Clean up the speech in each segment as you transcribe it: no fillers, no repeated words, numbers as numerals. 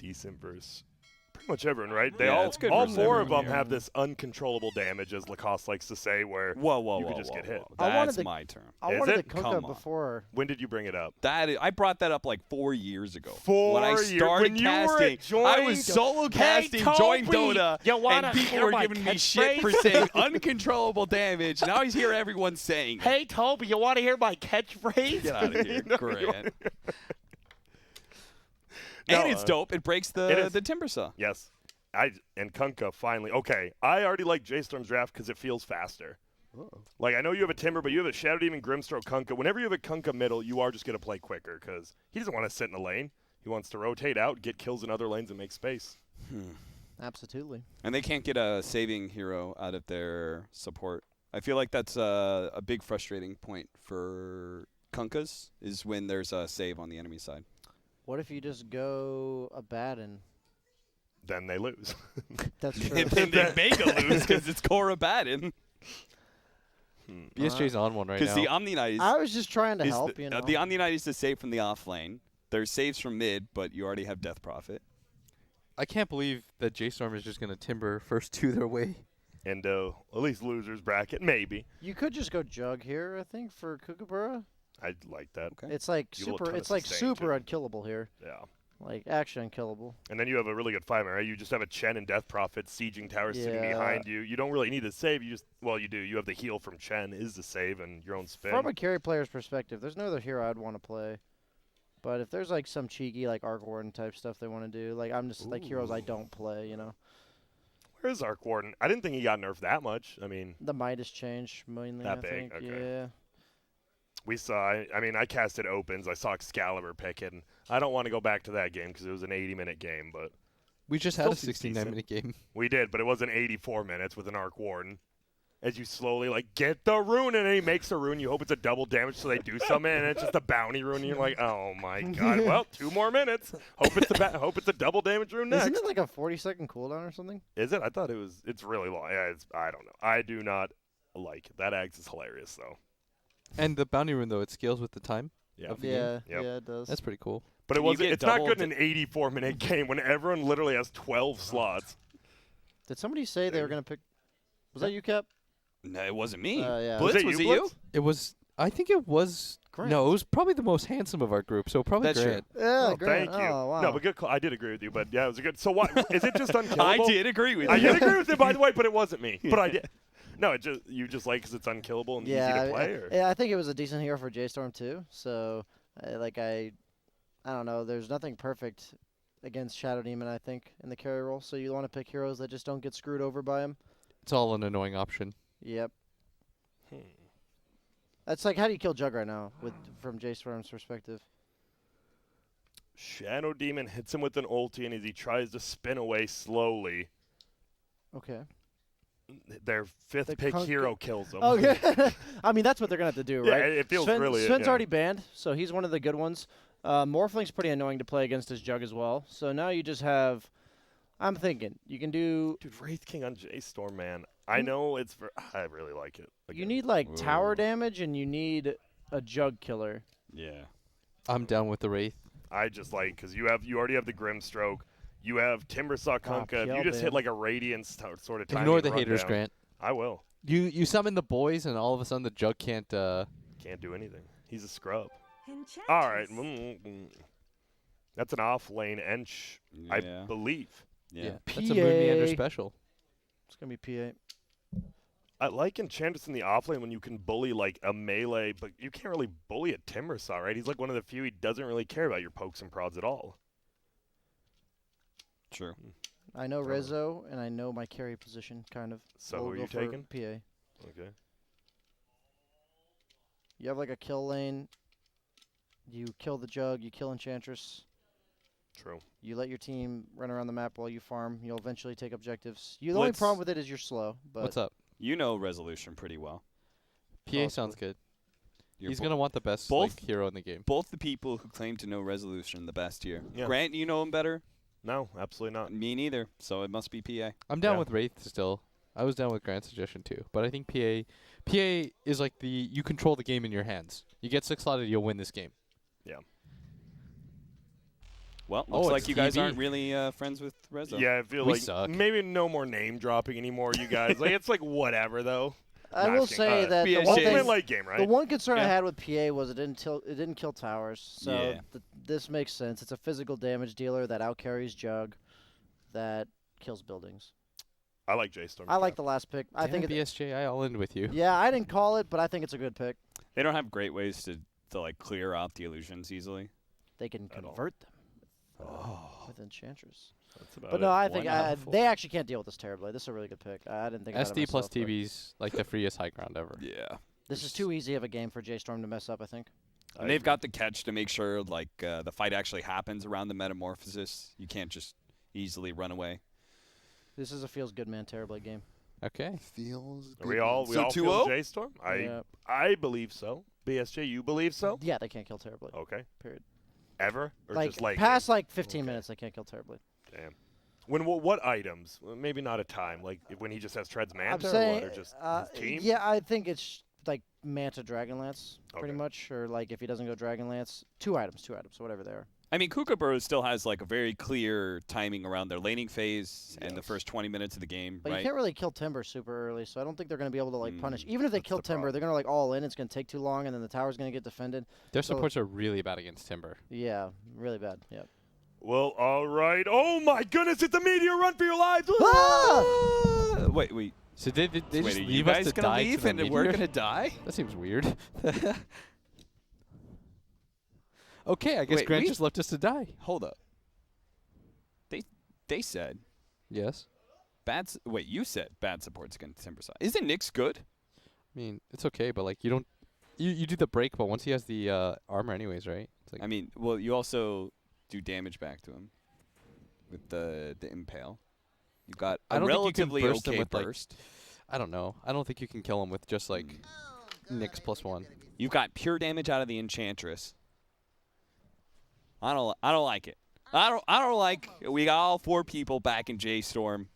decent versus pretty much everyone, right? They Yeah, it's good all versus four of everyone them have this uncontrollable damage, as Lacoste likes to say, where you could just get hit. That's my turn. I Is wanted it? the Kuka Come on. before. When did you bring it up? I brought that up like 4 years ago. 4 when I years? started When you were casting, at Join I was solo casting, joined Dota, and people were giving me shit for saying uncontrollable damage. Now I hear everyone saying, "Hey, Toby, you want to hear my catchphrase?" Get out of here, Grant. No, and it's dope. It breaks the timber saw. Yes. And Kunkka finally. Okay, I already like J.Storm's draft because it feels faster. Like, I know you have a Timber, but you have a Shadow Demon, Grimstroke, Kunkka. Whenever you have a Kunkka middle, you are just going to play quicker because he doesn't want to sit in the lane. He wants to rotate out, get kills in other lanes, and make space. Absolutely. And they can't get a saving hero out of their support. I feel like that's a big frustrating point for Kunkkas is when there's a save on the enemy side. What if you just go Abaddon? Then they lose. That's true. Then they mega lose because it's Korra Baden. BSJ's on one right now. Because the Omni Knight is. I was just trying to help, you know. The Omni Knight is the save from the off lane. There's saves from mid, but you already have Death Prophet. I can't believe that J.Storm is just going to Timber first to their way. And at least losers bracket, maybe. You could just go Jug here, I think, for Kookaburra. I'd like that. Okay. It's like You will super. ton of It's like sustain, super too. unkillable here. Yeah. Like actually unkillable. And then you have a really good fireman, right? You just have a Chen and Death Prophet sieging towers sitting Yeah. behind you. You don't really need a save. You do. You have the heal from Chen is the save and your own spin. From a carry player's perspective, there's no other hero I'd want to play. But if there's like some cheeky like Arc Warden type stuff they want to do, like I'm just like heroes I don't play, you know. Where is Arc Warden? I didn't think he got nerfed that much. I mean, The Midas change mainly. That I big? think. Okay. Yeah. we saw. I casted opens. I saw Excalibur pick it. And I don't want to go back to that game because it was an 80-minute game, but We just Still had a seems 69-minute game. we did. But it wasn't 84 minutes with an Arc Warden. As you slowly get the rune, and then he makes a rune. You hope it's a double damage, so they do something, and it's just a bounty rune. And you're like, oh my god! Well, 2 more minutes. Hope it's a double damage rune next. Isn't it like a 40-second cooldown or something? Is it? I thought it was. It's really long. Yeah, I don't know. I do not like it. That Axe is hilarious though. And the bounty rune, though, it scales with the time. Yeah. Of the Yeah. game. Yep. Yeah, it does. That's pretty cool. But Can you get it's not double good in an 84-minute game when everyone literally has 12 slots. Did somebody say they were gonna pick? Was that you, Cap? No, it wasn't me. Yeah. Blitz, was it you? Blitz? It was. I think it was. Grant. No, it was probably the most handsome of our group. So probably That's Grant. Yeah, Oh, Grant. thank you. Oh, wow. No, but good. I did agree with you. But yeah, it was a good. So what? Is it just unkillable? I did agree with you. I did agree with it, by the way, but it wasn't me. But I did. No, you just like because it's unkillable and easy to play. Or? Yeah, I think it was a decent hero for J.Storm too. So, I don't know. There's nothing perfect against Shadow Demon, I think, in the carry role. So you want to pick heroes that just don't get screwed over by him. It's all an annoying option. Yep. That's like, how do you kill Jug right now from J.Storm's perspective? Shadow Demon hits him with an ulti, and as he tries to spin away slowly, Okay. their fifth The pick Kunkka- hero kills him. Okay. I mean, that's what they're going to have to do, Yeah, right? it feels really. Sven's yeah. already banned, so he's one of the good ones. Morphling's pretty annoying to play against his Jug as well. So now you just have, I'm thinking, you can do, Dude, Wraith King on J.Storm, man. I know it's I really like it. you need like tower damage and you need a Jug killer. Yeah. I'm down with the Wraith. I just like because you already have the Grimstroke. You have Timbersaw Kunkka. If you Peel just hit Band. like a Radiance sort of time. Ignore the haters, Grant. I will. You summon the boys, and all of a sudden the Jug can't. Can't do anything. He's a scrub. All right. That's an off lane ench, I Yeah. believe. Yeah. That's a Moon Meander PA. special. It's going to be PA. I like Enchantress in the off lane when you can bully like a melee, but you can't really bully a Timbersaw, right? He's like one of the few he doesn't really care about your pokes and prods at all. True. I know Rezo, and I know my carry position, kind of. So We'll who are go you for taking? PA. Okay. You have like a kill lane. You kill the Jug. You kill Enchantress. True. You let your team run around the map while you farm. You'll eventually take objectives. The only Let's- problem with it is you're slow. But What's up? You know Resolution pretty well. PA sounds good. You're He's bo- gonna want the best both- hero in the game. Both the people who claim to know Resolution the best here. Yeah. Grant, you know him better? No, absolutely not. Me neither. So it must be PA. I'm down Yeah. with Wraith still. I was down with Grant's suggestion too, but I think PA is like you control the game in your hands. You get 6 slotted, you'll win this game. Well, Oh, looks like it's you guys TV. aren't really friends with Rezo. Yeah, I feel We like suck. maybe no more name dropping anymore, you guys. Like it's like whatever though. I Not will just say kidding. that the BSJ. one Ultimate thing, late game, the right? one concern I Yeah. had with PA was it didn't kill towers. So Yeah. this makes sense. It's a physical damage dealer that outcarries Jug, that kills buildings. I like JStorm. I like the last pick. I think BSJ, I all in with you. yeah, I didn't call it, but I think it's a good pick. They don't have great ways to like clear out the illusions easily. They can At all. convert them Oh. with Enchantress. That's about But no, it. I think One out of four. they actually can't deal with this terribly. This is a really good pick. I didn't think about it SD plus myself, but TB's like the freest high ground ever. Yeah. This is too easy of a game for J.Storm to mess up, I think. And they've got the catch to make sure like the fight actually happens around the metamorphosis. You can't just easily run away. This is a feels good man terribly game. Okay. Feels Are we all so feel 2-0? JStorm? Yeah. I believe so. BSJ, you believe so? Yeah, they can't kill terribly. Okay. Period. Ever or Like just like past like 15 Okay. minutes, they can't kill terribly. Damn. When what items? Well, maybe not a time. Like when he just has Treads I'm Manta saying, or what? Or just his team? yeah, I think it's like Manta Dragonlance, pretty Okay. much, or like if he doesn't go Dragonlance, two items, whatever they are. I mean, Kookaburra still has like a very clear timing around their laning phase and the Yes. first 20 minutes of the game, But right? you can't really kill Timber super early, so I don't think they're going to be able to like punish. Even if they that's kill the Timber, problem. they're going to like all in. It's going to take too long, and then the tower's going to get defended. Their So- supports are really bad against Timber. Yeah, really bad. Yeah. Well, all right. Oh my goodness! It's a meteor run for your lives! Ah! Wait. So they Wait, just are you leave guys us to gonna die leave to the and we're meteor? gonna die? That seems weird. Okay, I guess Wait, Grant we- just left us to die. Hold up. They said Yes. wait, you said bad supports against Timberside. Isn't Nyx good? I mean, it's okay, but like you don't, you do the break, but once he has the armor anyways, right? It's like I mean, well, you also do damage back to him with the impale. You've got I a don't think you can relatively burst them okay with, like, burst. I don't know. I don't think you can kill him with just like Nyx +1. You've got pure damage out of the Enchantress. I don't like it. I don't like we got all 4 people back in J.Storm.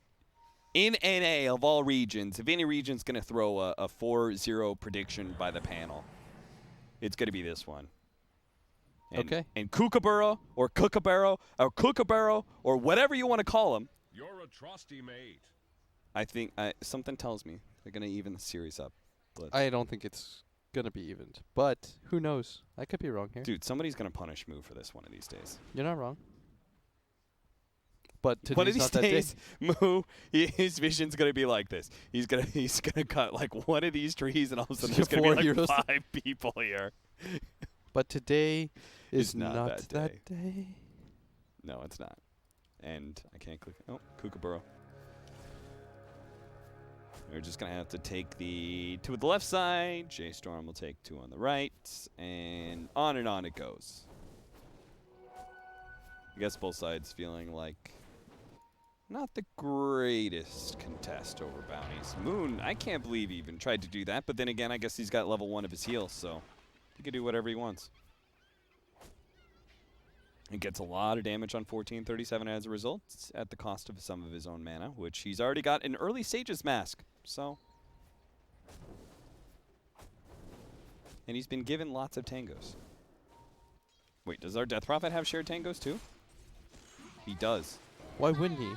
In NA of all regions, if any region's going to throw a 4-0 prediction by the panel, it's going to be this one. And, Okay. And Kookaburra or Kookaburra or whatever you want to call him, You're a trusty mate. I think something tells me they're going to even the series up. Blitz. I don't think it's gonna be evened, but who knows? I could be wrong here. Dude, somebody's going to punish Moo for this one of these days. You're not wrong. But today's One of these not that day. days, Moo, his vision's gonna be like this. He's gonna cut like one of these trees, and all of a sudden there's gonna be 4 like heroes. 5 people here. But today It's is not not that that day. No, it's not. And I can't click. Oh, Kookaburra. We're just gonna have to take the 2 at the left side. J.Storm will take 2 on the right, and on it goes. I guess both sides feeling like not the greatest contest over bounties. Moon, I can't believe he even tried to do that, but then again, I guess he's got level 1 of his heal, so he can do whatever he wants. He gets a lot of damage on 1437 as a result, at the cost of some of his own mana, which he's already got an early Sage's Mask, so. And he's been given lots of tangos. Wait, does our Death Prophet have shared tangos too? He does. Why wouldn't he?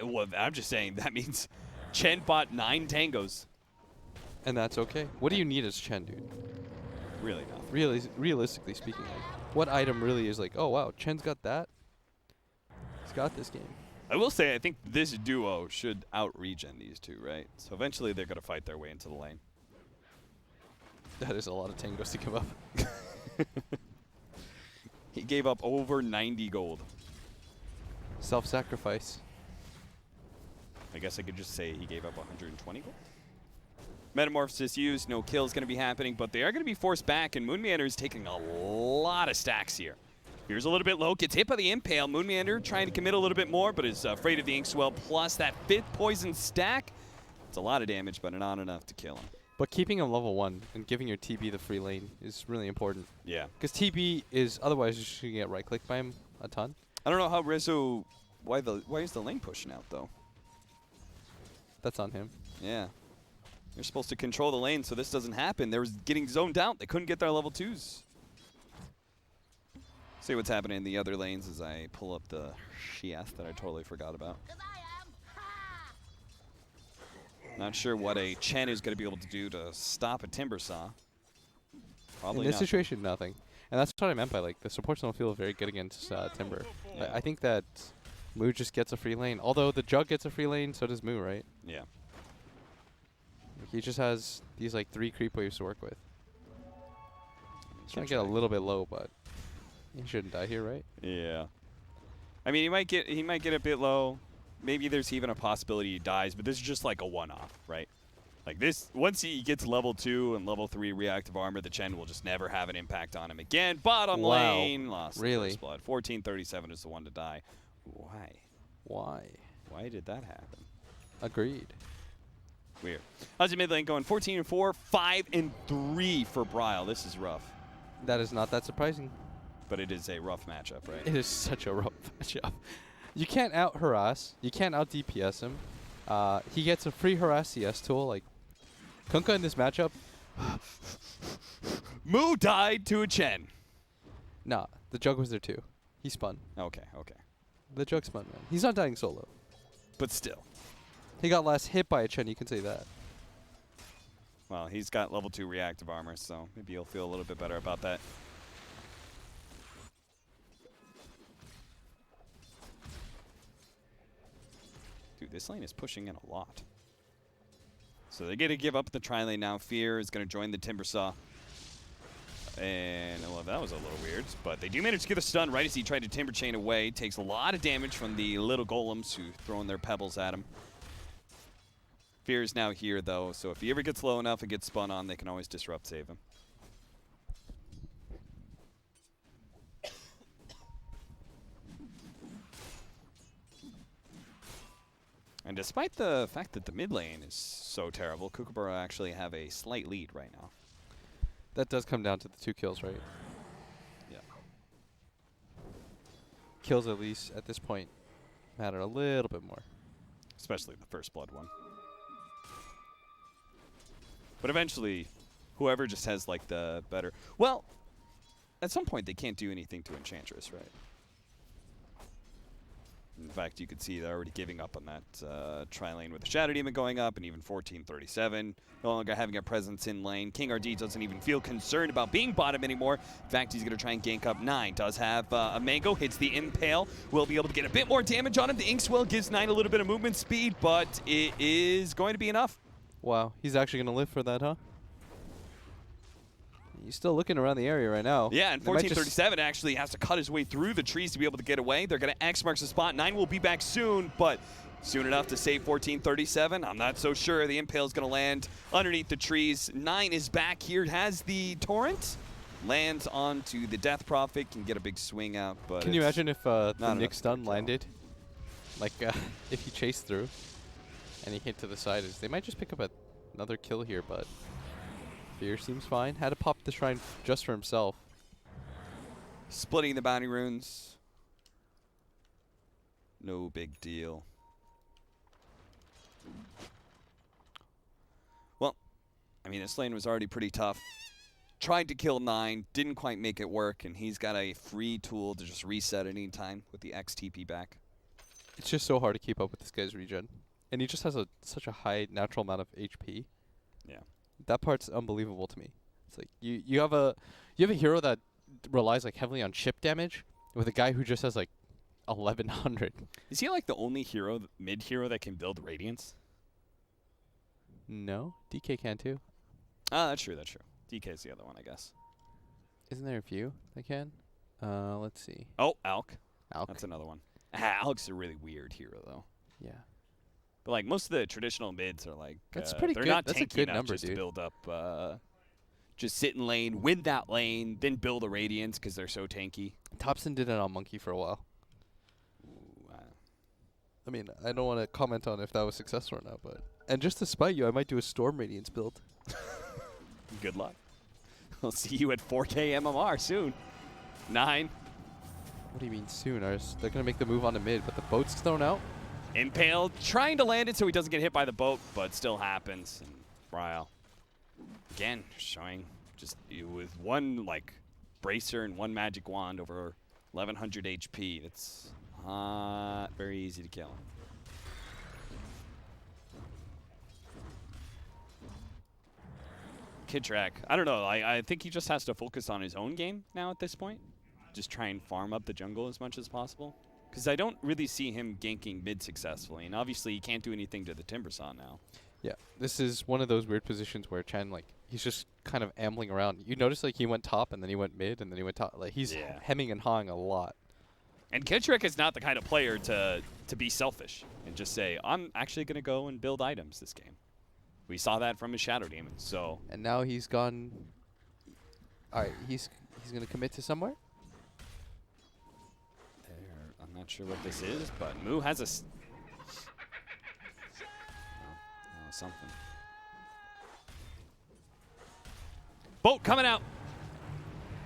Well, I'm just saying that means Chen bought 9 tangos. And that's okay. What do you need as Chen, dude? Really nothing. Realistically speaking, like, what item really is like, oh wow, Chen's got that? He's got this game. I will say I think this duo should out-regen these two, right? So eventually they're going to fight their way into the lane. That is a lot of tangos to give up. He gave up over 90 gold. Self-sacrifice. I guess I could just say he gave up 120 gold. Metamorphosis used, no kills going to be happening, but they are going to be forced back, and Moonmeander is taking a lot of stacks here. Here's a little bit low, gets hit by the Impale. Moonmeander trying to commit a little bit more, but is afraid of the Inkswell, plus that 5th poison stack. It's a lot of damage, but not enough to kill him. But keeping him level 1 and giving your TB the free lane is really important. Yeah. Because TB is otherwise you're just going to get right-clicked by him a ton. I don't know how Rizzo, why is the lane pushing out, though? That's on him. Yeah. They're supposed to control the lane so this doesn't happen. They were getting zoned out. They couldn't get their level 2s. See what's happening in the other lanes as I pull up the Shieth that I totally forgot about. Not sure what a Chen is going to be able to do to stop a Timbersaw. Probably In this nothing. situation, nothing. And that's what I meant by, like, the supports don't feel very good against Timber. Yeah. I think that Moo just gets a free lane. Although the Jug gets a free lane, so does Moo, right? Yeah. Like, he just has these, like, 3 creep waves to work with. He's trying to get a little bit low, but he shouldn't die here, right? Yeah. I mean, he might get a bit low. Maybe there's even a possibility he dies, but this is just like a one-off, right? Like this, once he gets level 2 and level 3 reactive armor, the Chen will just never have an impact on him again. Bottom Wow. lane, lost the Really? first blood. 1437 is the one to die. Why? Why? Why did that happen? Agreed. Weird. How's your mid lane going? 14-4, 5-3 for Bryle. This is rough, That is not that surprising. but it is a rough matchup, right? It is such a rough matchup. You can't out-harass. You can't out-DPS him. He gets a free harass CS tool. Like, Kunkka in this matchup, Moo died to a Chen. nah, the Jug was there too. He spun. Okay, okay. The Jug spun, man. He's not dying solo. But still. He got last hit by a Chen, you can say that. Well, he's got level 2 reactive armor, so maybe he'll feel a little bit better about that. Dude, this lane is pushing in a lot. So they're going to give up the tri-lane now. Fear is going to join the Timbersaw. And, well, that was a little weird. But they do manage to get a stun right as he tried to Timber Chain away. Takes a lot of damage from the little golems who throwing their pebbles at him. Fear is now here, though, so if he ever gets low enough and gets spun on, they can always disrupt save him. And despite the fact that the mid lane is so terrible, Kookaburra actually have a slight lead right now. That does come down to the 2 kills, right? Yeah. Kills, at least, at this point, matter a little bit more. Especially the first blood one. But eventually, whoever just has like the better... Well, at some point they can't do anything to Enchantress, right? In fact, you could see they're already giving up on that tri-lane with the Shadow Demon going up, and even 1437 no longer having a presence in lane. King RD doesn't even feel concerned about being bottom anymore. In fact, he's going to try and gank up 9. Does have a Mango, hits the Impale. Will be able to get a bit more damage on him. The Inkswell gives 9 a little bit of movement speed, but it is going to be enough. Wow, he's actually going to live for that, huh? He's still looking around the area right now. Yeah, and They might just 1437 actually has to cut his way through the trees to be able to get away. They're going to X marks the spot. 9 will be back soon, but soon enough to save 1437. I'm not so sure. The Impale is going to land underneath the trees. 9 is back here, has the Torrent. Lands onto the Death Prophet, can get a big swing out. But Can you imagine if the not Nick enough stun to kill. landed? Like, if he chased through and he hit to the side, they might just pick up another kill here, but Fear seems fine. Had to pop the shrine just for himself. Splitting the bounty runes. No big deal. Well, I mean, this lane was already pretty tough. Tried to kill 9, didn't quite make it work, and he's got a free tool to just reset at any time with the XTP back. It's just so hard to keep up with this guy's regen. And he just has such a high natural amount of HP. Yeah. That part's unbelievable to me. It's like you have a hero that relies like heavily on chip damage with a guy who just has like 1100. Is he like the only hero, mid hero that can build Radiance? No, DK can too. Ah, that's true, that's true. DK's the other one, I guess. Isn't there a few that can? Let's see. Oh, Alk. Alk. That's another one. Alk's a really weird hero, though. Yeah. But like most of the traditional mids are like That's pretty they're good. not That's a tanky good enough number, just to dude. build up. Just sit in lane, win that lane, then build a Radiance because they're so tanky. Thompson did it on Monkey for a while. Ooh, I mean, I don't want to comment on if that was successful or not, but and just to spite you, I might do a Storm Radiance build. good luck. We'll see you at 4K MMR soon. 9. What do you mean soon? They're gonna make the move on the mid, but the boat's thrown out. Impale trying to land it so he doesn't get hit by the boat, but still happens. And Bryle, again, showing just with one like bracer and one magic wand over 1100 HP. That's not very easy to kill. Kidtrack, I don't know. I think he just has to focus on his own game now at this point. Just try and farm up the jungle as much as possible. Because I don't really see him ganking mid successfully. And obviously, he can't do anything to the Timbersaw now. Yeah, this is one of those weird positions where Chen, like, he's just kind of ambling around. You notice, like, he went top, and then he went mid, and then he went top. Like, he's hemming and hawing a lot. And Kidtrack is not the kind of player to be selfish and just say, I'm actually going to go and build items this game. We saw that from his Shadow Demon, so. And now he's gone. All right, he's going to commit to somewhere? I'm not sure what this is, but Moo has a something. Boat coming out.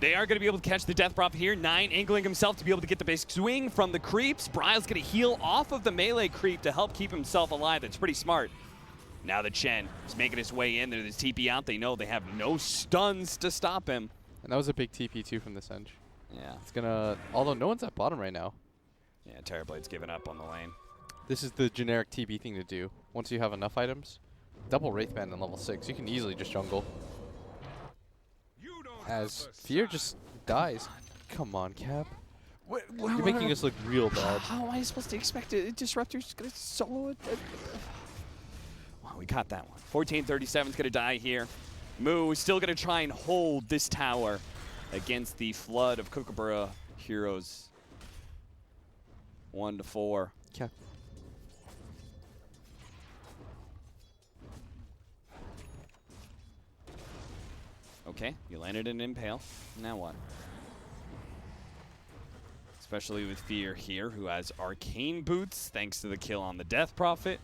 They are going to be able to catch the Death Prophet here. 9 angling himself to be able to get the basic swing from the creeps. Bryle's going to heal off of the melee creep to help keep himself alive. That's pretty smart. Now the Chen is making his way in. There's TP out. They know they have no stuns to stop him. And that was a big TP too from the Sench. Yeah. It's going to, although no one's at bottom right now. Yeah, Terrorblade's giving up on the lane. This is the generic TB thing to do. Once you have enough items, double Wraithband in level 6, you can easily just jungle. As Fear just dies. Come on, Cap. You're making us look real bad. How am I supposed to expect it? Disruptor's going to solo it. Wow, we got that one. 1437's going to die here. Moo is still going to try and hold this tower against the flood of Kookaburra heroes. 1 to 4. Cap. Okay, you landed an Impale. Now what? Especially with Fear here, who has Arcane Boots, thanks to the kill on the Death Prophet.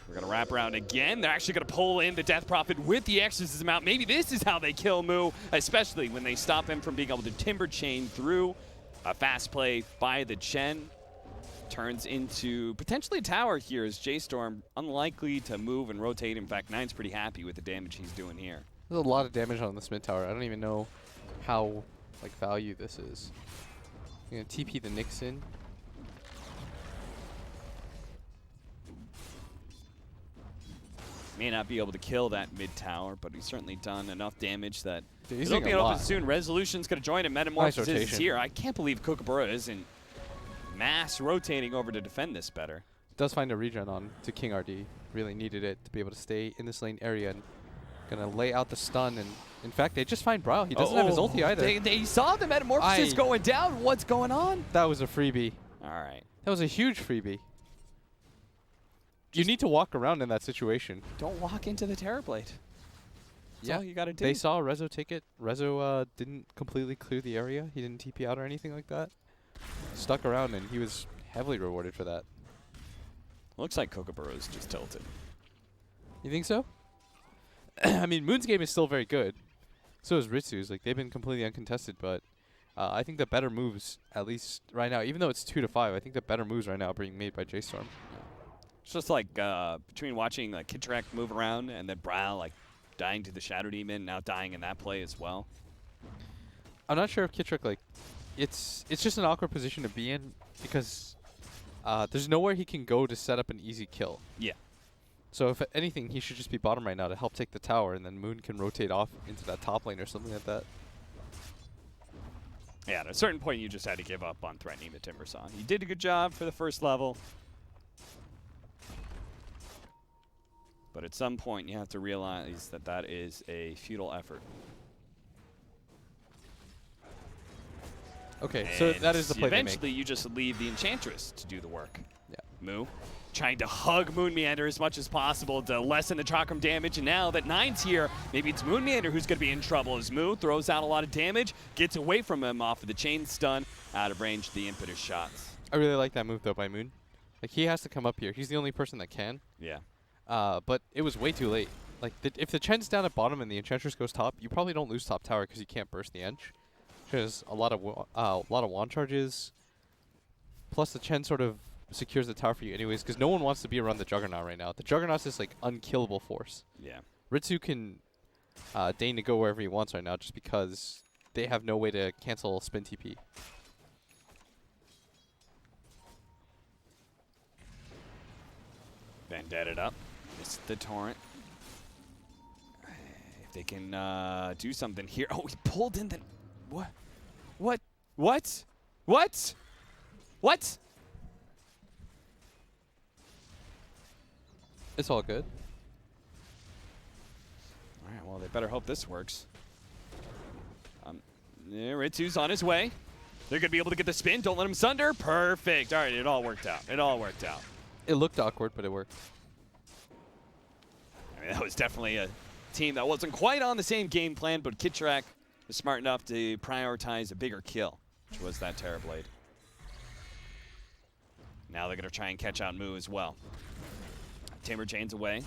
We're going to wrap around again. They're actually going to pull in the Death Prophet with the Exorcism out. Maybe this is how they kill Moo, especially when they stop him from being able to Timber Chain through. A fast play by the Chen. Turns into potentially a tower here as J.Storm unlikely to move and rotate. In fact, Nine's pretty happy with the damage he's doing here. There's a lot of damage on this mid tower. I don't even know how like value this is. You're going to TP the Nixon. May not be able to kill that mid tower, but he's certainly done enough damage that He's it'll doing be a open lot. soon. Resolution's going to join him. Metamorphosis is rotation. here. I can't believe Kookaburra isn't mass rotating over to defend this better. Does find a regen on to King RD. Really needed it to be able to stay in this lane area and gonna lay out the stun. And in fact, they just find Bryle. He doesn't have his ulti either. They saw the Metamorphosis going down. What's going on? That was a freebie. All right. That was a huge freebie. You need to walk around in that situation. Don't walk into the Terrorblade. That's all you got to do. They saw Rezo take it. Rezo didn't completely clear the area. He didn't TP out or anything like that. Stuck around, and he was heavily rewarded for that. Looks like Kookaburra's just tilted. You think so? I mean, Moon's game is still very good. So is Ritsu's. Like, they've been completely uncontested, but I think the better moves, at least right now, even though it's 2 to 5, I think the better moves right now are being made by J.Storm. It's just like between watching Kidtrack move around and then Bryle like dying to the Shadow Demon, now dying in that play as well. I'm not sure if Kidtrack, like, it's just an awkward position to be in because there's nowhere he can go to set up an easy kill. Yeah. So if anything, he should just be bottom right now to help take the tower, and then Moon can rotate off into that top lane or something like that. Yeah, at a certain point, you just had to give up on threatening the Timbersaw. He did a good job for the first level. But at some point, you have to realize that that is a futile effort. Okay, so that is the play they make. Eventually, you just leave the Enchantress to do the work. Yeah. Moo trying to hug Moon Meander as much as possible to lessen the Chakram damage. And now that Nine's here, maybe it's Moon Meander who's going to be in trouble as Moo throws out a lot of damage, gets away from him off of the chain stun, out of range the impetus shots. I really like that move, though, by Moon. Like, he has to come up here. He's the only person that can. Yeah. But it was way too late. Like, if the Chen's down at bottom and the Enchantress goes top, you probably don't lose top tower because you can't burst the Ench. There's a lot of wand charges. Plus, the Chen sort of secures the tower for you anyways, because no one wants to be around the Juggernaut right now. The Juggernaut's this, like, unkillable force. Yeah. Ritsu can deign to go wherever he wants right now just because they have no way to cancel spin TP. Vendetta it up. Missed the torrent. If they can do something here. Oh, he pulled in the... What? What? What? What? What? It's all good. All right, well, they better hope this works. Ritsu's on his way. They're going to be able to get the spin. Don't let him sunder. Perfect. All right, it all worked out. It all worked out. It looked awkward, but it worked. I mean, that was definitely a team that wasn't quite on the same game plan, but Kitrak was smart enough to prioritize a bigger kill, which was that Terrorblade. Now they're going to try and catch out Moo as well. Timberchain's away.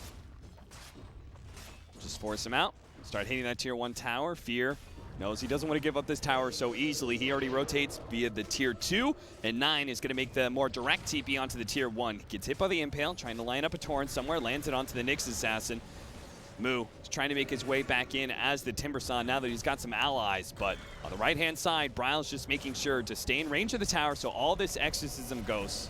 Just force him out. Start hitting that tier 1 tower. Fear knows he doesn't want to give up this tower so easily. He already rotates via the tier 2, and 9 is going to make the more direct TP onto the tier 1. Gets hit by the Impale, trying to line up a Torrent somewhere, lands it onto the Nyx Assassin. Moo is trying to make his way back in as the Timbersaw now that he's got some allies, but on the right-hand side, Bryle's just making sure to stay in range of the tower so all this exorcism goes.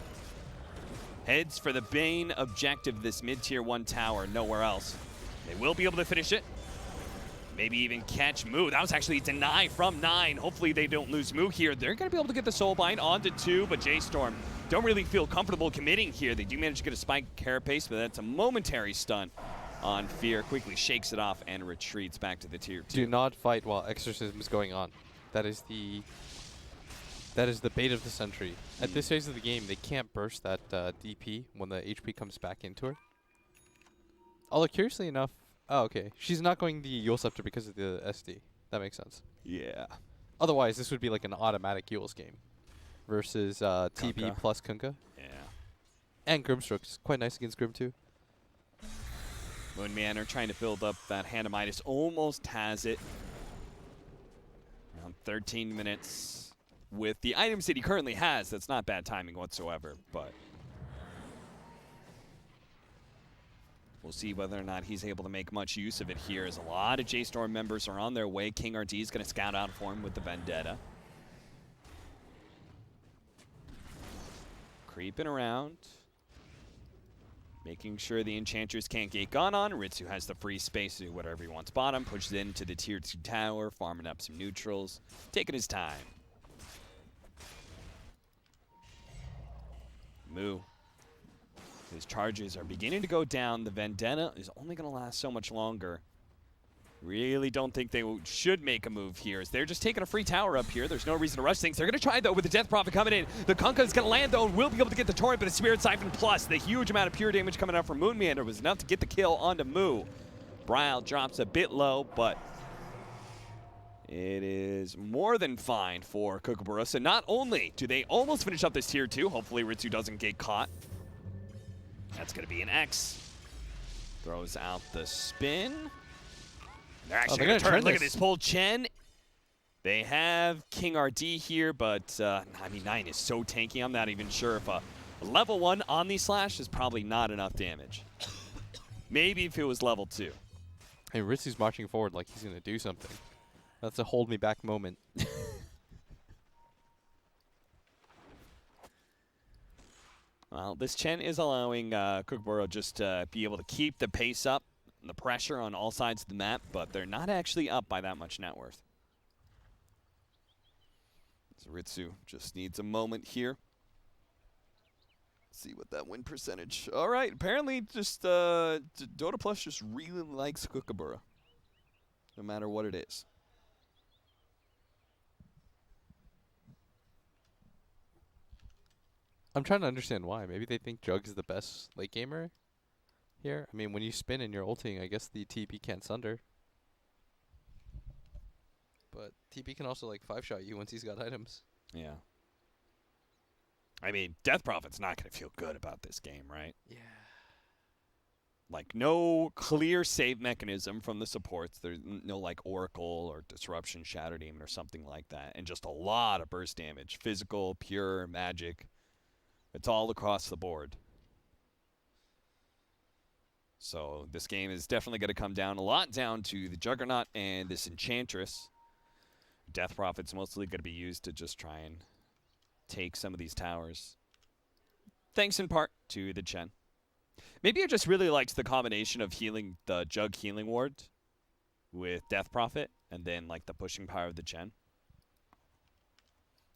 Heads for the main objective, this mid-tier 1 tower, nowhere else. They will be able to finish it. Maybe even catch Moo. That was actually a deny from 9. Hopefully they don't lose Moo here. They're going to be able to get the Soulbind onto 2, but J.Storm don't really feel comfortable committing here. They do manage to get a spike carapace, but that's a momentary stun on Fear. Quickly shakes it off and retreats back to the tier 2. Do not fight while exorcism is going on. That is the bait of the century. At this phase of the game, they can't burst that DP when the HP comes back into her. Although, curiously enough, oh, okay. She's not going the Yule Scepter because of the SD. That makes sense. Yeah. Otherwise, this would be like an automatic Yule's game versus TB plus Kunkka. Yeah. And Grimstroke's quite nice against Grim, too. Moon Manor trying to build up that Hand of Midas. Almost has it. Around 13 minutes with the items that he currently has. That's not bad timing whatsoever, but we'll see whether or not he's able to make much use of it here, as a lot of J.Storm members are on their way. King RD is going to scout out for him with the Vendetta. Creeping around. Making sure the Enchanters can't get gone on. Ritsu has the free space to do whatever he wants bottom. Pushes into the tier 2 tower, farming up some neutrals. Taking his time. Moo. His charges are beginning to go down. The Vendetta is only going to last so much longer. Really don't think they should make a move here, as they're just taking a free tower up here. There's no reason to rush things. They're going to try, though, with the Death Prophet coming in. The Kunkka is going to land, though, and will be able to get the Torrent, but a Spirit Siphon plus the huge amount of pure damage coming out from Moon Meander was enough to get the kill onto Moo. Bryle drops a bit low, but it is more than fine for Kookaburra. So not only do they almost finish up this tier 2, hopefully Ritsu doesn't get caught. That's going to be an X. Throws out the spin. They're actually going to turn. Look at this pull. Chen. They have King RD here, but I mean, 9 is so tanky. I'm not even sure if a level 1 Omni Slash is probably not enough damage. Maybe if it was level 2. Hey, Ritsu's marching forward like he's going to do something. That's a hold me back moment. Well, this Chen is allowing Kookaburra just to be able to keep the pace up and the pressure on all sides of the map, but they're not actually up by that much net worth. So Ritsu just needs a moment here. See what that win percentage. All right, apparently just Dota Plus just really likes Kookaburra, no matter what it is. I'm trying to understand why. Maybe they think Jug is the best late gamer here. I mean, when you spin and you're ulting, I guess the TP can't sunder. But TP can also, like, 5-shot you once he's got items. Yeah. I mean, Death Prophet's not going to feel good about this game, right? Yeah. Like, no clear save mechanism from the supports. There's no, like, Oracle or Disruption, Shatter Demon or something like that. And just a lot of burst damage. Physical, pure, magic. It's all across the board. So this game is definitely going to come down a lot down to the Juggernaut and this Enchantress. Death Prophet's mostly going to be used to just try and take some of these towers. Thanks in part to the Chen. Maybe I just really liked the combination of healing, the Jug healing ward with Death Prophet, and then like the pushing power of the Chen.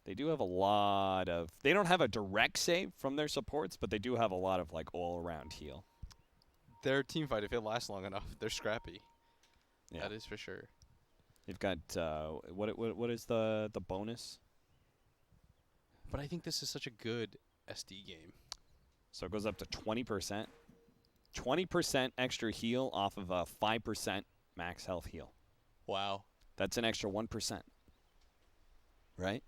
They do have a lot of... They don't have a direct save from their supports, but they do have a lot of like all-around heal. Their team fight, if it lasts long enough, they're scrappy. Yeah. That is for sure. They've got... what is the bonus? But I think this is such a good SD game. So it goes up to 20%. 20% extra heal off of a 5% max health heal. Wow. That's an extra 1%. Right?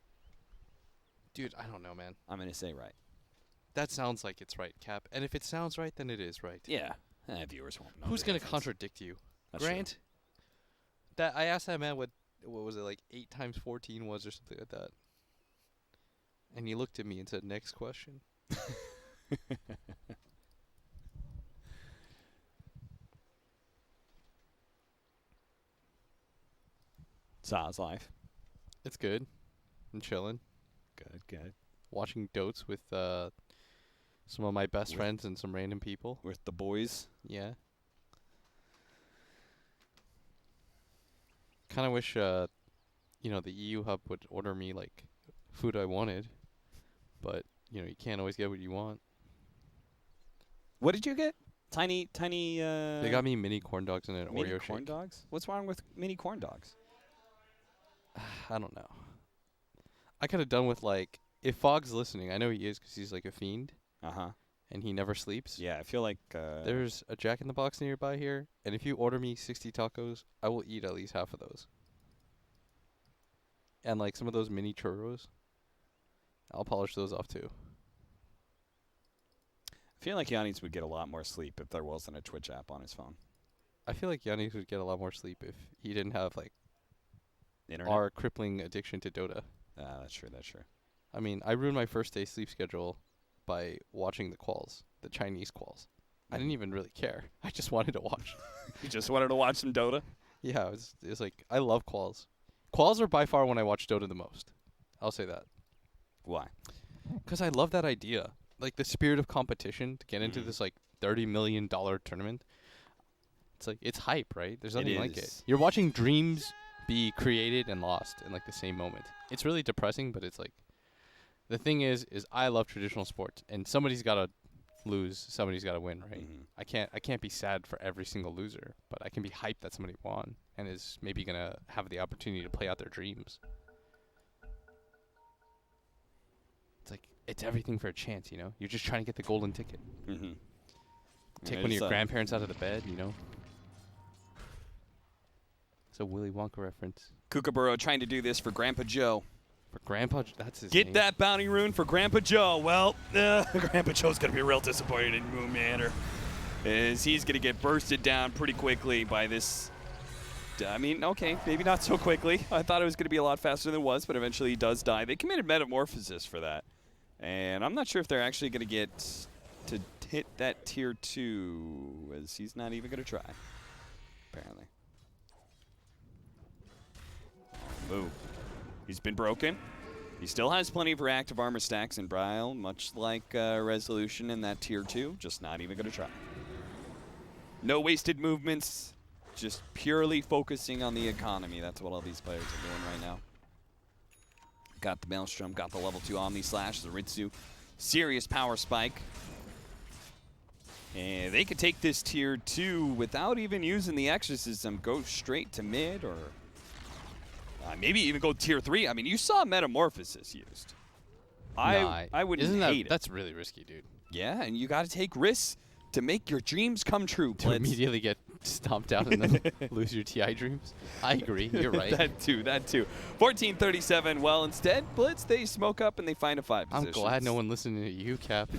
Dude, I don't know, man. I'm going to say right. That sounds like it's right, Cap. And if it sounds right, then it is right. Yeah. Viewers won't know. Who's the going to difference. contradict you? That's Grant? That I asked that man what was it, like 8 times 14 was or something like that. And he looked at me and said, next question. Saw's life. It's good. I'm chilling. Good. Watching Dotes with some of my best friends and some random people. With the boys. Yeah. Kind of wish, the EU hub would order me, like, food I wanted. But, you can't always get what you want. What did you get? Tiny. They got me mini corn dogs and an mini Oreo corn shake. dogs? What's wrong with mini corn dogs? I don't know. I could have done with, like, if Fogg's listening, I know he is because he's, like, a fiend. Uh-huh. And he never sleeps. Yeah, I feel like... There's a Jack in the Box nearby here, and if you order me 60 tacos, I will eat at least half of those. And, like, some of those mini churros, I'll polish those off, too. I feel like Giannis would get a lot more sleep if there wasn't a Twitch app on his phone. I feel like Giannis would get a lot more sleep if he didn't have, like, Internet? our crippling addiction to Dota. That's true. I mean, I ruined my first day sleep schedule by watching the quals, the Chinese quals. I didn't even really care. I just wanted to watch. You just wanted to watch some Dota? Yeah, it was like, I love quals. Quals are by far when I watch Dota the most. I'll say that. Why? Because I love that idea. Like, the spirit of competition to get into this, like, $30 million tournament. It's like, it's hype, right? There's nothing like it. is. You're watching dreams be created and lost in, like, the same moment. It's really depressing, but it's like, the thing is I love traditional sports, and somebody's got to lose, somebody's got to win, right? Mm-hmm. I can't be sad for every single loser, but I can be hyped that somebody won and is maybe going to have the opportunity to play out their dreams. It's like, it's everything for a chance, You're just trying to get the golden ticket. Mm-hmm. Take one of your grandparents out of the bed, It's a Willy Wonka reference. Kookaburra trying to do this for Grandpa Joe. For Grandpa, that's his Get name. that bounty rune for Grandpa Joe. Well, Grandpa Joe's going to be real disappointed in Moon Manor, as he's going to get bursted down pretty quickly by this. I mean, okay, maybe not so quickly. I thought it was going to be a lot faster than it was, but eventually he does die. They committed Metamorphosis for that, and I'm not sure if they're actually going to get to hit that tier 2, as he's not even going to try, apparently. Move. He's been broken. He still has plenty of reactive armor stacks in Brile, much like Resolution in that tier 2, just not even going to try. No wasted movements, just purely focusing on the economy. That's what all these players are doing right now. Got the Maelstrom, got the level 2 Omni Slash, the Ritsu. Serious power spike. And they could take this tier 2 without even using the Exorcism, go straight to mid, or maybe even go tier 3. I mean, you saw Metamorphosis used. I wouldn't hate it. That's really risky, dude. Yeah, and you got to take risks to make your dreams come true, To Blitz. immediately get stomped out and then lose your TI dreams. I agree. You're right. that too. 14:37. Well, instead, Blitz, they smoke up and they find a 5 I'm position. glad no one listened to you, Cap.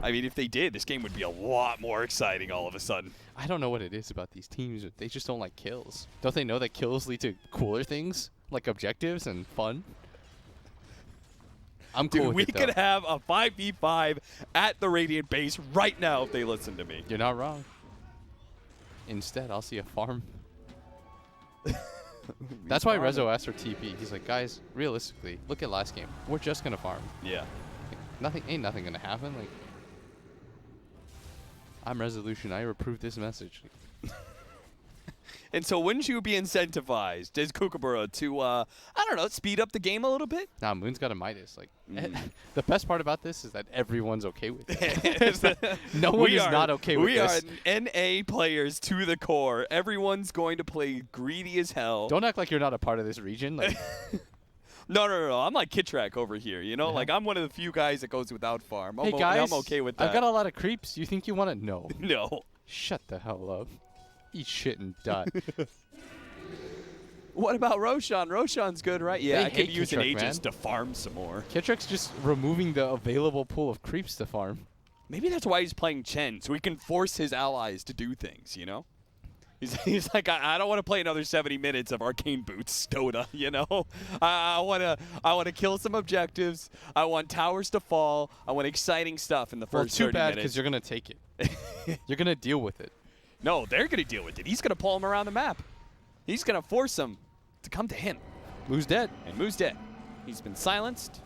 I mean, if they did, this game would be a lot more exciting all of a sudden. I don't know what it is about these teams. They just don't like kills. Don't they know that kills lead to cooler things, like objectives and fun? I'm cool Dude, with we it, could though. have a 5v5 at the Radiant base right now if they listen to me. You're not wrong. Instead, I'll see a farm. That's why Rezo asked for TP. He's like, guys, realistically, look at last game. We're just gonna farm. Yeah. Like, ain't nothing gonna happen. Like, I'm Resolution. I approve this message. And so wouldn't you be incentivized as Kookaburra to, I don't know, speed up the game a little bit? Nah, Moon's got a Midas. Like, the best part about this is that everyone's okay with it. No one is not okay with this. We are NA players to the core. Everyone's going to play greedy as hell. Don't act like you're not a part of this region. Like, No. I'm like Kitrak over here, you know? Like, I'm one of the few guys that goes without farm. hey guys, I'm okay with that. I've got a lot of creeps. You think you want to? No. No. Shut the hell up. Eat shit and die. What about Roshan? Roshan's good, right? Yeah, They I could hate use an Kitrak, Aegis man. to farm some more. Kitrek's just removing the available pool of creeps to farm. Maybe that's why he's playing Chen, so he can force his allies to do things, you know? He's like, I don't want to play another 70 minutes of Arcane Boots Dota, you know? I want to kill some objectives. I want towers to fall. I want exciting stuff in the Well, first too 30 bad minutes. because you're gonna take it. You're gonna deal with it. No, they're going to deal with it. He's going to pull him around the map. He's going to force them to come to him. Moo's dead. And Moo's dead. He's been silenced.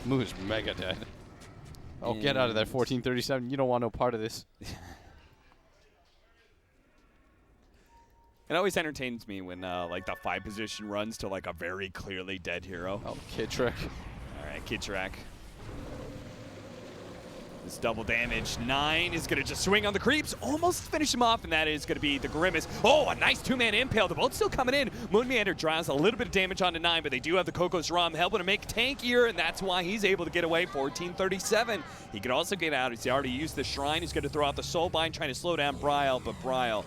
Moo's mega dead. Oh, get out of there, 1437. You don't want no part of this. It always entertains me when like the 5 position runs to like a very clearly dead hero. Oh, Kitrek. All right, Kitrak. This double damage. 9 is going to just swing on the creeps. Almost finish him off, and that is going to be the Grimace. Oh, a nice 2-man impale. They're both still coming in. Moonmeander draws a little bit of damage onto 9, but they do have the Kokos Ram helping to make tankier, and that's why he's able to get away. 1437. He can also get out. He's already used the Shrine. He's going to throw out the Soulbind, trying to slow down Bryle, but Bryle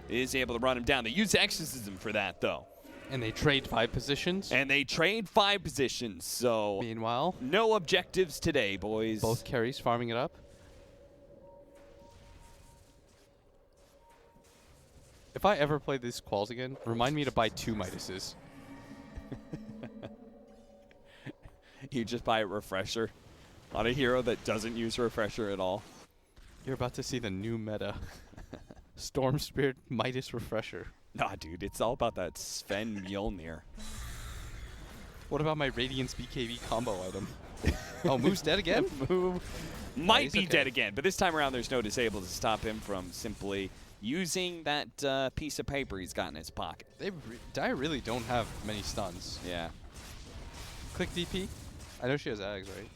is able to run him down. They use Exorcism for that, though. And they trade 5 positions. And they trade 5 positions, so Meanwhile, no objectives today, boys. both carries farming it up. If I ever play these quals again, remind me to buy 2 Midases. You just buy a refresher on a hero that doesn't use refresher at all. You're about to see the new meta. Storm Spirit Midas Refresher. Nah, dude, it's all about that Sven Mjolnir. What about my Radiance BKB combo item? Oh, Moo's dead again? Moo might he's be okay. dead again, but this time around there's no disable to stop him from simply using that piece of paper he's got in his pocket. Dire really don't have many stuns. Yeah. Click DP. I know she has Ags, right?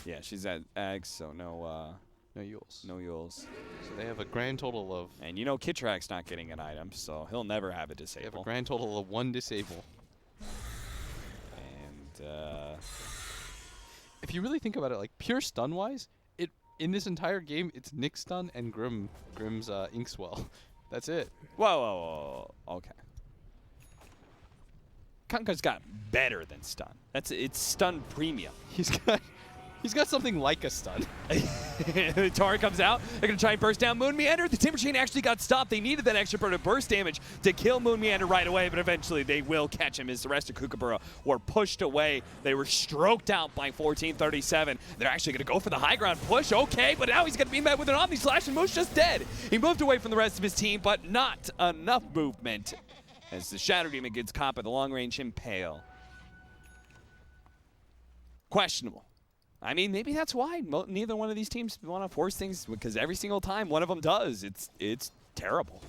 Yeah, she's at Ags, so no No Yules. no Yules. So they have a grand total of And you know Kitrak's not getting an item, so he'll never have a they have a disable. grand total of 1 disable. And If you really think about it, like pure stun wise, it in this entire game it's Nick stun and Grim's Inkswell. That's it. whoa. Okay. Kanka's got better than stun. It's stun premium. He's got something like a stun. Tar comes out. They're going to try and burst down Moon Meander. The Timber Chain actually got stopped. They needed that extra bit of burst damage to kill Moon Meander right away, but eventually they will catch him as the rest of Kookaburra were pushed away. They were stroked out by 1437. They're actually going to go for the high ground push. Okay, but now he's going to be met with an Omni Slash, and Moo's just dead. He moved away from the rest of his team, but not enough movement as the Shadow Demon gets caught by the long-range Impale. Questionable. I mean, maybe that's why neither one of these teams want to force things, because every single time one of them does, it's terrible.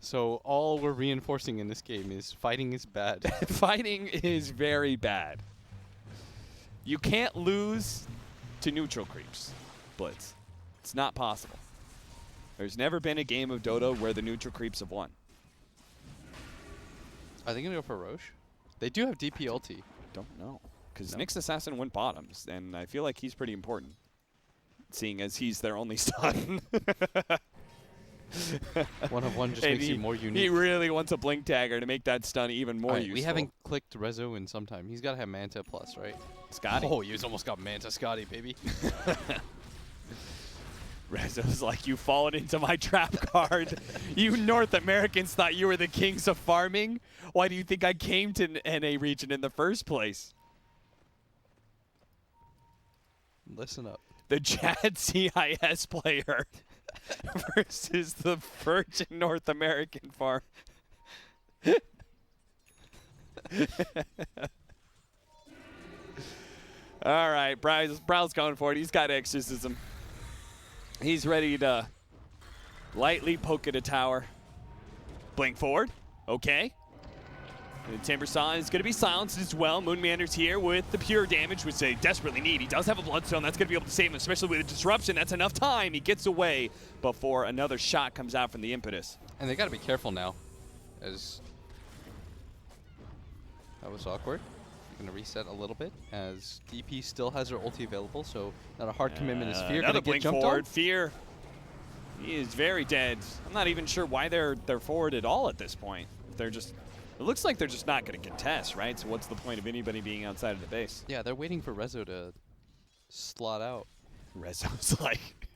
So all we're reinforcing in this game is fighting is bad. Fighting is very bad. You can't lose to neutral creeps, Blitz. It's not possible. There's never been a game of Dota where the neutral creeps have won. Are they going to go for Roche? They do have DP ulti. Don't know. Because Nyx Assassin went bottoms, and I feel like he's pretty important, seeing as he's their only stun. 1 of 1 just And makes you more unique. He really wants a Blink Dagger to make that stun even more Alright, useful. we haven't clicked Rezo in some time. He's got to have Manta Plus, right? Scotty. Oh, he's almost got Manta Scotty, baby. Rezo's like, you've fallen into my trap card. You North Americans thought you were the kings of farming. Why do you think I came to NA region in the first place? Listen up. The Chad CIS player. versus the Virgin North American farm. All right, Brow's going for it. He's got exorcism. He's ready to lightly poke at a tower. Blink forward. Okay. The Timber Saw is going to be silenced as well. Moonmander's here with the pure damage, which they desperately need. He does have a Bloodstone. That's going to be able to save him, especially with a Disruption. That's enough time. He gets away before another shot comes out from the Impetus. And they got to be careful now, as that was awkward. Going to reset a little bit, as DP still has her ulti available, so not a hard commitment is Fear going to get jumped forward. on. Fear, he is very dead. I'm not even sure why they're forward at all at this point. They're just, it looks like they're just not going to contest, right? So what's the point of anybody being outside of the base? Yeah, they're waiting for Rezo to slot out. Rezo's like,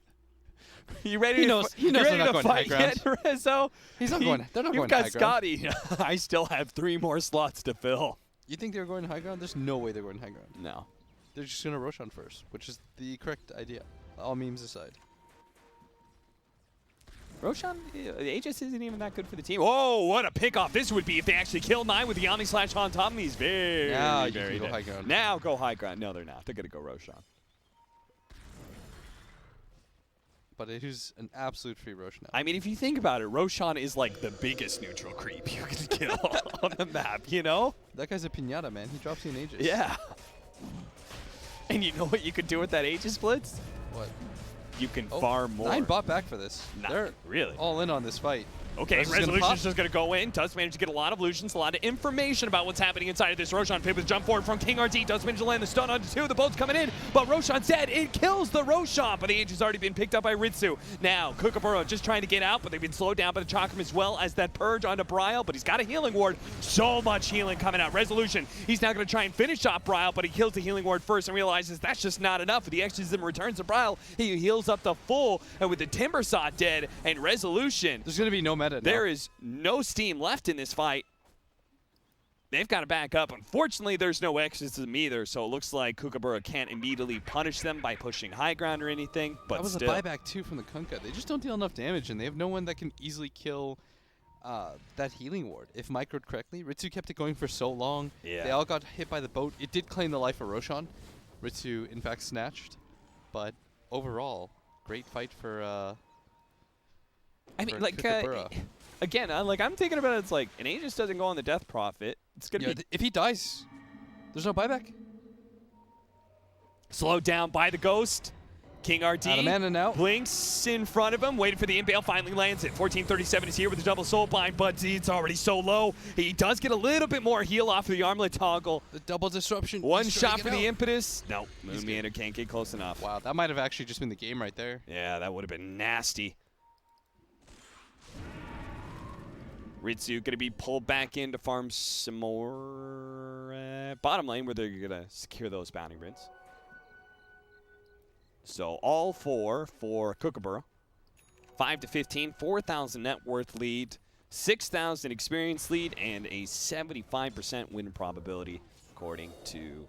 you ready? He knows you they're ready not to going fight high yet, Rezo? He's not going. They're not You've going got high ground. Scotty. I still have 3 more slots to fill. You think they're going high ground? There's no way they're going high ground. No. They're just going to Roshan first, which is the correct idea. All memes aside. Roshan, Aegis isn't even that good for the team. Oh, what a pickoff this would be if they actually kill 9 with the Omni Slash on top of him. He's very, Now you very can go dead. high ground. Now go high ground. No, they're not. They're going to go Roshan. But it is an absolute free Roshan now. I mean, if you think about it, Roshan is like the biggest neutral creep you can kill on the map, you know? That guy's a pinata, man. He drops you in Aegis. Yeah. And you know what you could do with that Aegis Blitz? What? You can Oh, farm more. 9 bought back for this. Not They're really. all in on this fight. Okay, Rezo's gonna pop. Resolution's just going to go in. Does manage to get a lot of illusions, a lot of information about what's happening inside of this. Roshan pit with jump forward from King RD. Does manage to land the stun onto 2. The boat's coming in, but Roshan's dead. It kills the Roshan, but the Age has already been picked up by Ritsu. Now, Kookaburra just trying to get out, but they've been slowed down by the Chakram as well as that Purge onto Bryle, but he's got a healing ward. So much healing coming out. Resolution, he's now going to try and finish off Bryle, but he kills the healing ward first and realizes that's just not enough. With the exorcism returns to Bryle, he heals up the full, and with the Timber Saw dead and Resolution, There's going to be no meta now. there is no steam left in this fight. They've got to back up. Unfortunately, there's no exorcism either, so it looks like Kookaburra can't immediately punish them by pushing high ground or anything, but that was still. a buyback too from the Kunkka. They just don't deal enough damage, and they have no one that can easily kill that healing ward. If microed correctly, Ritsu kept it going for so long. Yeah. They all got hit by the boat. It did claim the life of Roshan. Ritsu, in fact, snatched. But overall, great fight for I mean, for like, Kookaburra. again, like I'm thinking about it, it's like, an Aegis doesn't go on the death profit. It's going to Yeah, be if he dies, there's no buyback. slowed down by the Ghost. King RD Out of mana now. blinks in front of him, waiting for the impale, finally lands it. 1437 is here with the double soul bind, but it's already so low. He does get a little bit more heal off of the armlet toggle. The double disruption. One He's trying shot to for get the out. impetus. No, He's Moonmeander can't get close enough. Wow, that might have actually just been the game right there. Yeah, that would have been nasty. Ritsu going to be pulled back in to farm some more bottom lane where they're going to secure those bounty rings. So all 4 for Kookaburra. 5 to 15, 4,000 net worth lead, 6,000 experience lead, and a 75% win probability according to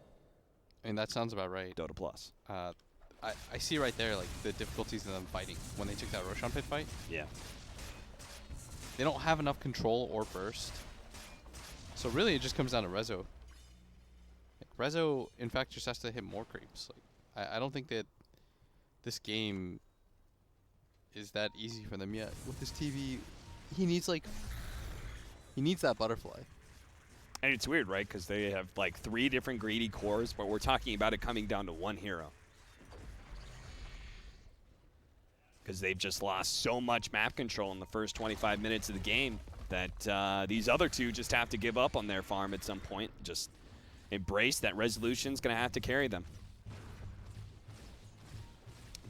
And that sounds about right. Dota Plus. I see right there like the difficulties in them fighting when they took that Roshan pit fight. Yeah. They don't have enough control or burst. So really it just comes down to Rezo. Like, Rezo, in fact, just has to hit more creeps. Like, I don't think that this game is that easy for them yet. With this TV, he needs that butterfly. And it's weird, right? Because they have like 3 different greedy cores, but we're talking about it coming down to 1 hero. Because they've just lost so much map control in the first 25 minutes of the game that these other 2 just have to give up on their farm at some point. Just embrace that Resolution's going to have to carry them.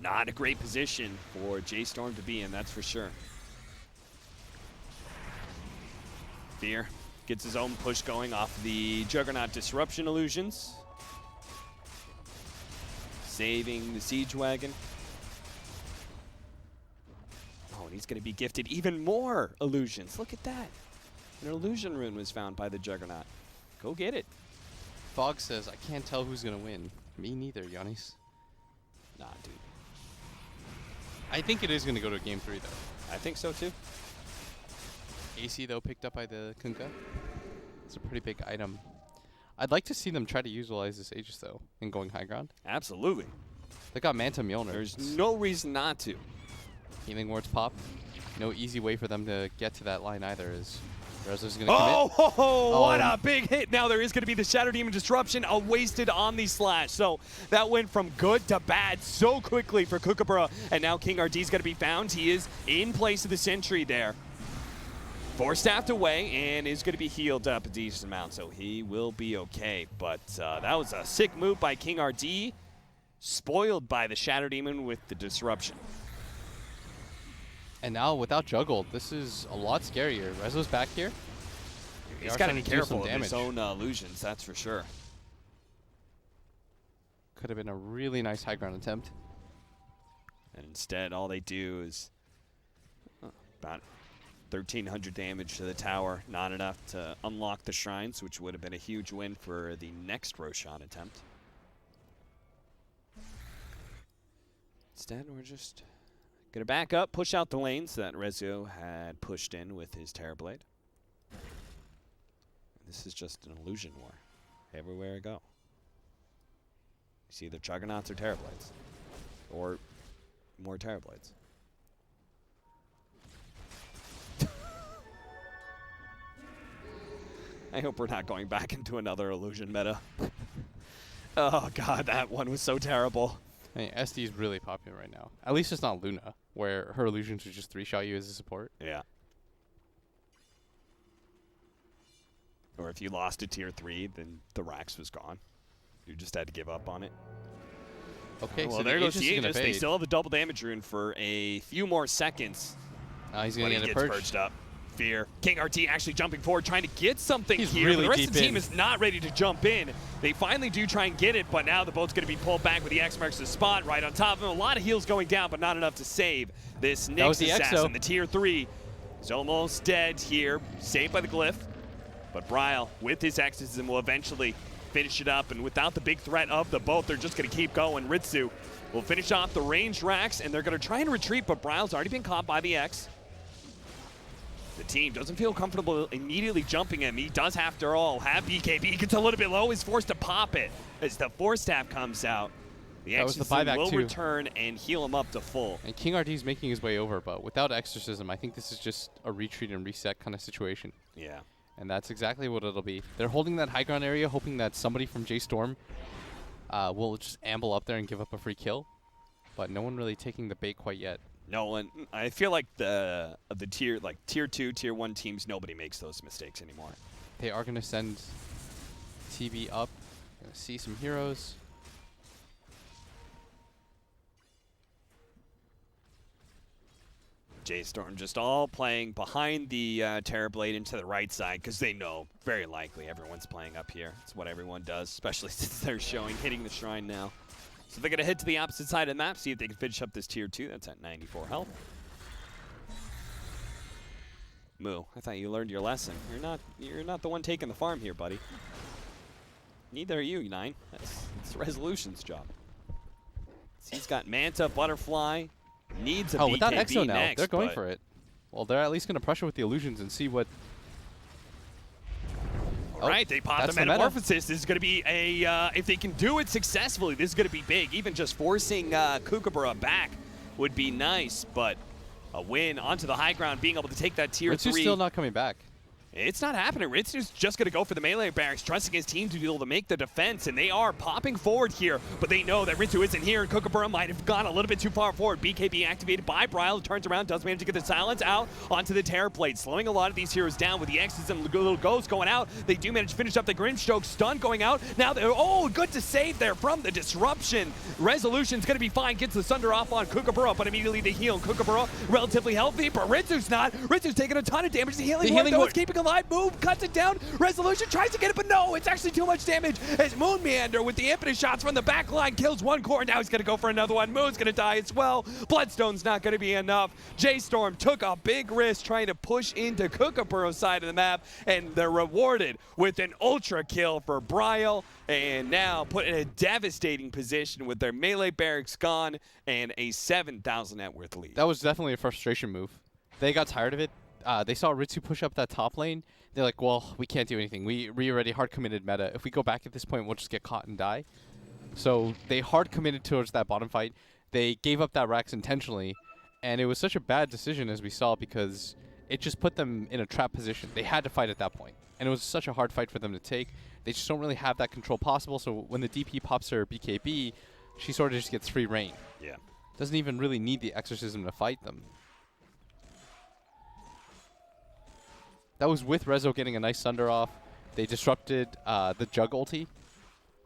Not a great position for J.Storm to be in, that's for sure. Fear gets his own push going off the Juggernaut Disruption illusions. Saving the Siege Wagon. Oh, and he's going to be gifted even more illusions. Look at that. An illusion rune was found by the Juggernaut. Go get it. Fog says, I can't tell who's going to win. Me neither, Giannis. Nah, dude. I think it is going to go to game 3, though. I think so too. AC, though, picked up by the Kunkka. It's a pretty big item. I'd like to see them try to utilize this Aegis, though, in going high ground. Absolutely. They got Manta Mjolnir. There's no reason not to. Healing wards pop. No easy way for them to get to that line either, is Rezo's going to Oh, what a big hit. Now there is going to be the Shadow Demon Disruption, a wasted Omni Slash. So that went from good to bad so quickly for Kookaburra. And now King RD is going to be found. He is in place of the Sentry there. 4 staffed away and is going to be healed up a decent amount, so he will be okay. But that was a sick move by King RD, spoiled by the Shadow Demon with the Disruption. And now without Juggled, this is a lot scarier. Rezo's back here. He's got to be careful of his own illusions, that's for sure. Could have been a really nice high ground attempt. And instead, all they do is about 1,300 damage to the tower. Not enough to unlock the shrines, which would have been a huge win for the next Roshan attempt. Instead, we're just going to back up, push out the lanes that Rezo had pushed in with his Terrorblade. This is just an illusion war. Everywhere I go. You see either Juggernauts or Terrorblades. Or more Terrorblades. I hope we're not going back into another illusion meta. Oh god, that one was so terrible. I mean, SD is really popular right now. At least it's not Luna, where her illusions would just 3-shot you as a support. Yeah. Or if you lost to tier 3, then the Rax was gone. You just had to give up on it. Okay, well, so there goes the Aegis. Aegis. They still have the double damage rune for a few more seconds. He's going to get it gets purged. purged up. Fear. King RT actually jumping forward, trying to get something He's here. really The rest deep of the team in. is not ready to jump in. They finally do try and get it, but now the boat's going to be pulled back with the X marks the spot right on top of him. A lot of heals going down, but not enough to save this Nyx assassin. The tier 3 is almost dead here, saved by the glyph. But Bryle, with his exorcism, will eventually finish it up. And without the big threat of the boat, they're just going to keep going. Ritsu will finish off the ranged Rax, and they're going to try and retreat, but Bryle's already been caught by the X. The team doesn't feel comfortable immediately jumping him. He does, after all, have BKB. He gets a little bit low. He's forced to pop it as the Force Staff comes out. The Exorcism will return and heal him up to full. And King RD is making his way over, but without Exorcism, I think this is just a retreat and reset kind of situation. Yeah. And that's exactly what it'll be. They're holding that high ground area, hoping that somebody from J.Storm will just amble up there and give up a free kill. But no one really taking the bait quite yet. No one. I feel like the tier 2, tier 1 teams, nobody makes those mistakes anymore. They are going to send TB up. Going to see some heroes. J.Storm just all playing behind the Terrorblade into the right side because they know very likely everyone's playing up here. It's what everyone does, especially since they're showing hitting the shrine now. So they're going to head to the opposite side of the map, see if they can finish up this tier 2. That's at 94 health. Moo, I thought you learned your lesson. You're not the one taking the farm here, buddy. Neither are you, Nine. It's Resolution's job. So he's got Manta, Butterfly, needs a BKB without Exo now, next, they're going for it. Well, they're at least going to pressure with the illusions and see what... All right, they pop the Metamorphosis. This is going to be a, if they can do it successfully, this is going to be big. Even just forcing Kookaburra back would be nice, but a win onto the high ground, being able to take that tier 3. Ritsu's still not coming back. It's not happening. Ritsu's just going to go for the melee barracks, trusting his team to be able to make the defense, and they are popping forward here, but they know that Ritsu isn't here, and Kookaburra might have gone a little bit too far forward. BKB activated by Bryle, turns around, does manage to get the silence out onto the Terrorblade, slowing a lot of these heroes down with the X's and little ghosts going out. They do manage to finish up the Grimstroke, stun going out. Now they're, good to save there from the disruption. Resolution's going to be fine, gets the Sunder off on Kookaburra, but immediately they heal. Kookaburra relatively healthy, but Ritsu's not. Ritsu's taking a ton of damage. The healing ward, though, is keeping him line. Move, cuts it down. Resolution tries to get it, but no, it's actually too much damage as Moon Meander with the impetus shots from the back line kills one core. Now he's going to go for another one. Moon's going to die as well. Bloodstone's not going to be enough. J.Storm took a big risk trying to push into Kookaburra's side of the map, and they're rewarded with an ultra kill for Bryle, and now put in a devastating position with their melee barracks gone and a 7,000 net worth lead. That was definitely a frustration move. They got tired of it. They saw Ritsu push up that top lane. They're like, well, we can't do anything. We already hard committed meta. If we go back at this point, we'll just get caught and die. So they hard committed towards that bottom fight. They gave up that Rax intentionally, and it was such a bad decision as we saw because it just put them in a trap position. They had to fight at that point, and it was such a hard fight for them to take. They just don't really have that control possible, so when the DP pops her BKB, she sort of just gets free reign. Yeah. Doesn't even really need the exorcism to fight them. That was with Rezo getting a nice Sunder off. They disrupted the Jug ulti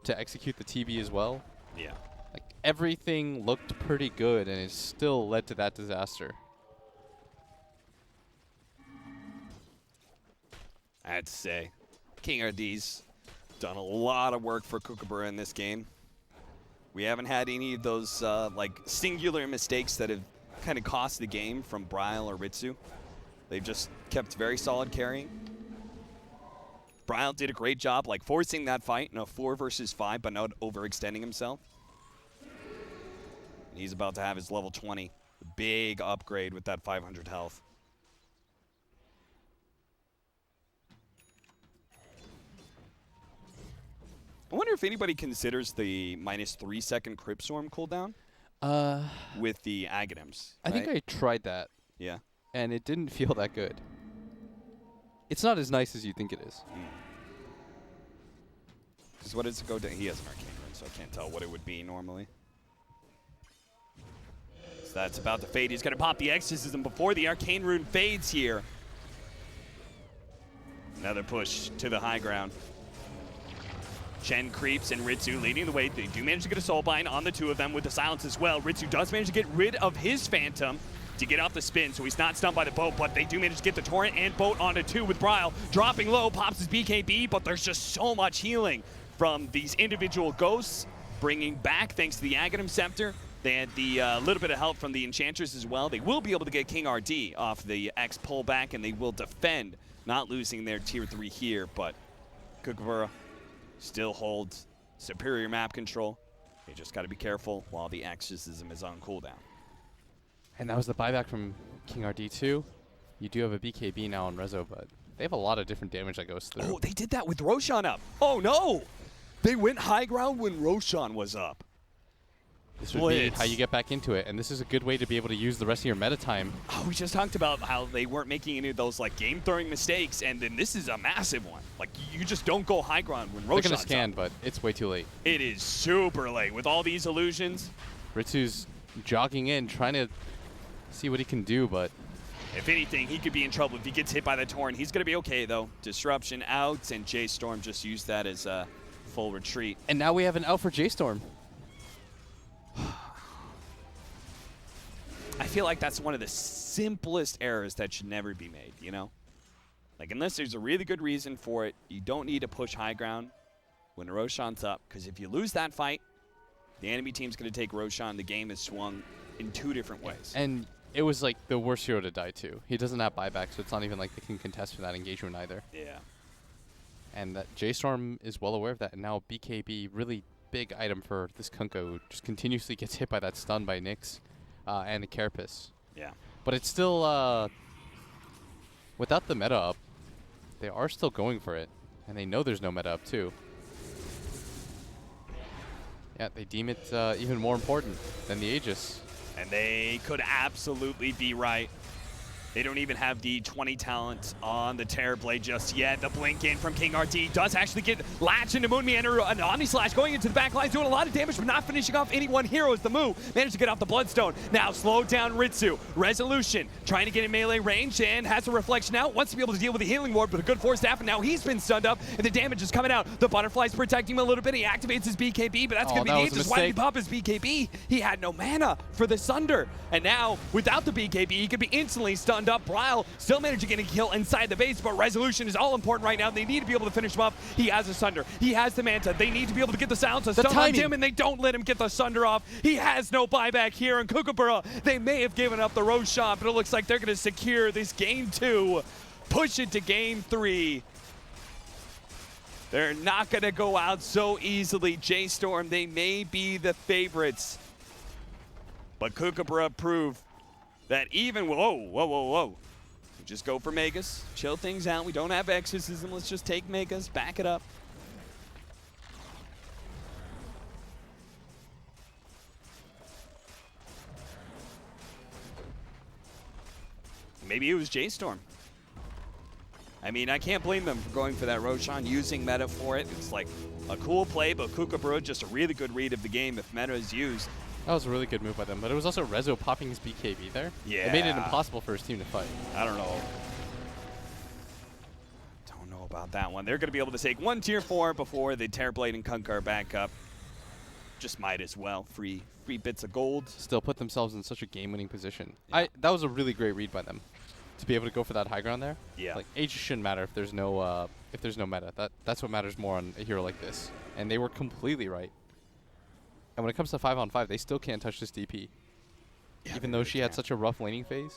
to execute the TB as well. Yeah. Like, everything looked pretty good, and it still led to that disaster. I had to say, King RD's done a lot of work for Kookaburra in this game. We haven't had any of those like singular mistakes that have kind of cost the game from Bryle or Ritsu. They've just kept very solid carrying. Bryle did a great job like forcing that fight in a 4 versus 5 but not overextending himself. And he's about to have his level 20. Big upgrade with that 500 health. I wonder if anybody considers the -3 second Crypt Storm cooldown with the Aghanims. I think I tried that, Yeah. and it didn't feel that good. It's not as nice as you think it is. Because what does it go down? He has an arcane rune, so I can't tell what it would be normally. So that's about to fade. He's going to pop the exorcism before the arcane rune fades here. Another push to the high ground. Chen creeps and Ritsu leading the way. They do manage to get a soulbind on the two of them with the silence as well. Ritsu does manage to get rid of his phantom to get off the spin, so he's not stunned by the boat, but they do manage to get the torrent and boat onto 2 with Bryle. Dropping low, pops his BKB, but there's just so much healing from these individual ghosts, bringing back, thanks to the Aghanim Scepter. They had the little bit of help from the Enchantress as well. They will be able to get King RD off the X pullback, and they will defend, not losing their tier 3 here, but Kookaburra still holds superior map control. You just got to be careful while the exorcism is on cooldown. And that was the buyback from King RD2. You do have a BKB now on Rezo, but they have a lot of different damage that goes through. Oh, they did that with Roshan up. Oh, no! They went high ground when Roshan was up. This would be how you get back into it, and this is a good way to be able to use the rest of your meta time. Oh, we just talked about how they weren't making any of those like game-throwing mistakes, and then this is a massive one. Like, you just don't go high ground when Roshan's They're going to scan, up. but it's way too late. It is super late with all these illusions. Ritsu's jogging in, trying to see what he can do, but if anything, he could be in trouble if he gets hit by the Torrent. He's going to be okay, though. Disruption out, and J.Storm just used that as a full retreat. And now we have an out for J.Storm. I feel like that's one of the simplest errors that should never be made, you know? Like, unless there's a really good reason for it, you don't need to push high ground when Roshan's up, because if you lose that fight, the enemy team's going to take Roshan. The game is swung in 2 different ways. And it was like the worst hero to die too. He doesn't have buyback, so it's not even like they can contest for that engagement either. Yeah. And that J.Storm is well aware of that, and now BKB, really big item for this Kunkka, who just continuously gets hit by that stun by Nyx and the Carapace. Yeah. But it's still, without the meta up, they are still going for it, and they know there's no meta up too. Yeah, they deem it even more important than the Aegis. And they could absolutely be right. They don't even have the 20 talent on the Terrorblade just yet. The blink in from King RD does actually get latched into Moon Meander. An Omni Slash going into the back line, doing a lot of damage, but not finishing off any one hero as the move. Managed to get off the Bloodstone. Now slowed down Ritsu. Resolution trying to get in melee range and has a reflection out. Wants to be able to deal with the healing ward, but a good force staff, and now he's been stunned up, and the damage is coming out. The Butterfly's protecting him a little bit. He activates his BKB, but that's going to be the Aegis. Why did he pop his BKB? He had no mana for the Sunder. And now, without the BKB, he could be instantly stunned stunned up. Brile still managed to get a kill inside the base, but resolution is all important right now. They need to be able to finish him up. He has a Sunder. He has the Manta. They need to be able to get the silence to stun on him, and they don't let him get the Sunder off. He has no buyback here, and Kookaburra, they may have given up the Rose shot, but it looks like they're going to secure this game 2, push it to game 3. They're not going to go out so easily. J.Storm, they may be the favorites. But Kookaburra proved that even, whoa. Just go for Megas, chill things out. We don't have Exorcism. Let's just take Megas, back it up. Maybe it was J.Storm. I mean, I can't blame them for going for that Roshan, using meta for it. It's like a cool play, but Kookaburra, just a really good read of the game if meta is used. That was a really good move by them, but it was also Rezo popping his BKB there. Yeah. It made it impossible for his team to fight. I don't know. Don't know about that one. They're going to be able to take 1 tier 4 before the Terrorblade and Kunkka are back up. Just might as well. Free bits of gold. Still put themselves in such a game-winning position. Yeah. That was a really great read by them, to be able to go for that high ground there. Yeah. Like, Age shouldn't matter if there's no meta. That's what matters more on a hero like this. And they were completely right. And when it comes to 5-on-5, they still can't touch this DP. Yeah, even though really she had can't. such a rough laning phase.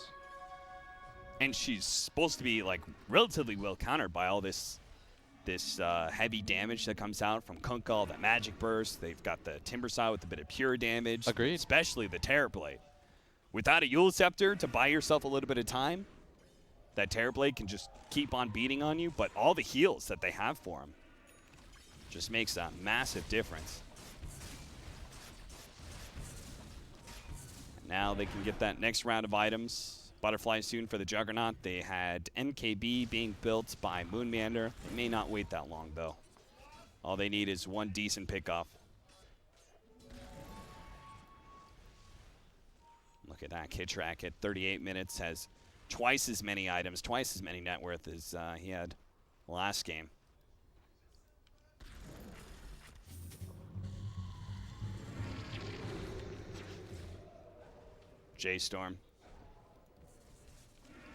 And she's supposed to be like relatively well countered by all this heavy damage that comes out from Kunkka, all that magic burst. They've got the Timber Saw with a bit of pure damage. Agreed. Especially the Terrorblade. Without a Yule Scepter to buy yourself a little bit of time, that Terrorblade can just keep on beating on you. But all the heals that they have for him just makes a massive difference. Now they can get that next round of items. Butterfly soon for the Juggernaut. They had MKB being built by Moonmeander. They may not wait that long, though. All they need is 1 decent pickoff. Look at that. Kitrak at 38 minutes has twice as many items, twice as many net worth as he had last game. J.Storm.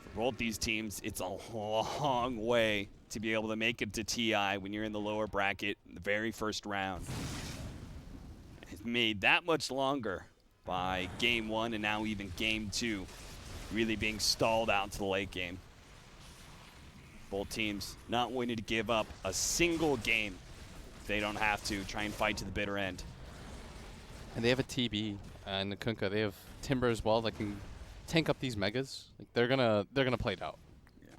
For both these teams, it's a long way to be able to make it to TI when you're in the lower bracket in the very first round. It's made that much longer by game 1 and now even game 2, really being stalled out to the late game. Both teams not willing to give up a single game if they don't have to, try and fight to the bitter end. And they have a TB and the Kunkka. They have Timber as well that can tank up these megas. Like, they're gonna play it out. Yeah.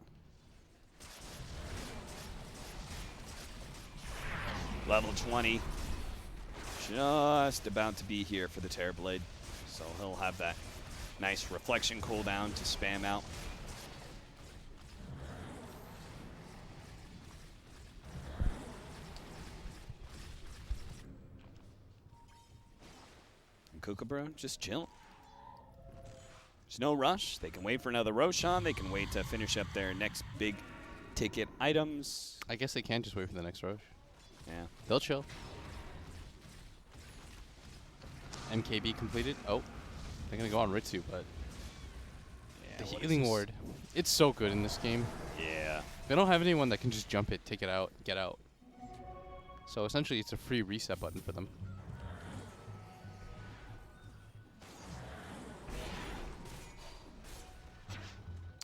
Level 20, just about to be here for the Terrorblade, so he'll have that nice reflection cooldown to spam out. And Kookaburra just chilling. There's no rush. They can wait for another Roshan. They can wait to finish up their next big ticket items. I guess they can just wait for the next rush. Yeah. They'll chill. MKB completed. Oh, they're going to go on Ritsu, but Yeah, the what is healing this? ward. It's so good in this game. Yeah. They don't have anyone that can just jump it, take it out, get out. So essentially it's a free reset button for them.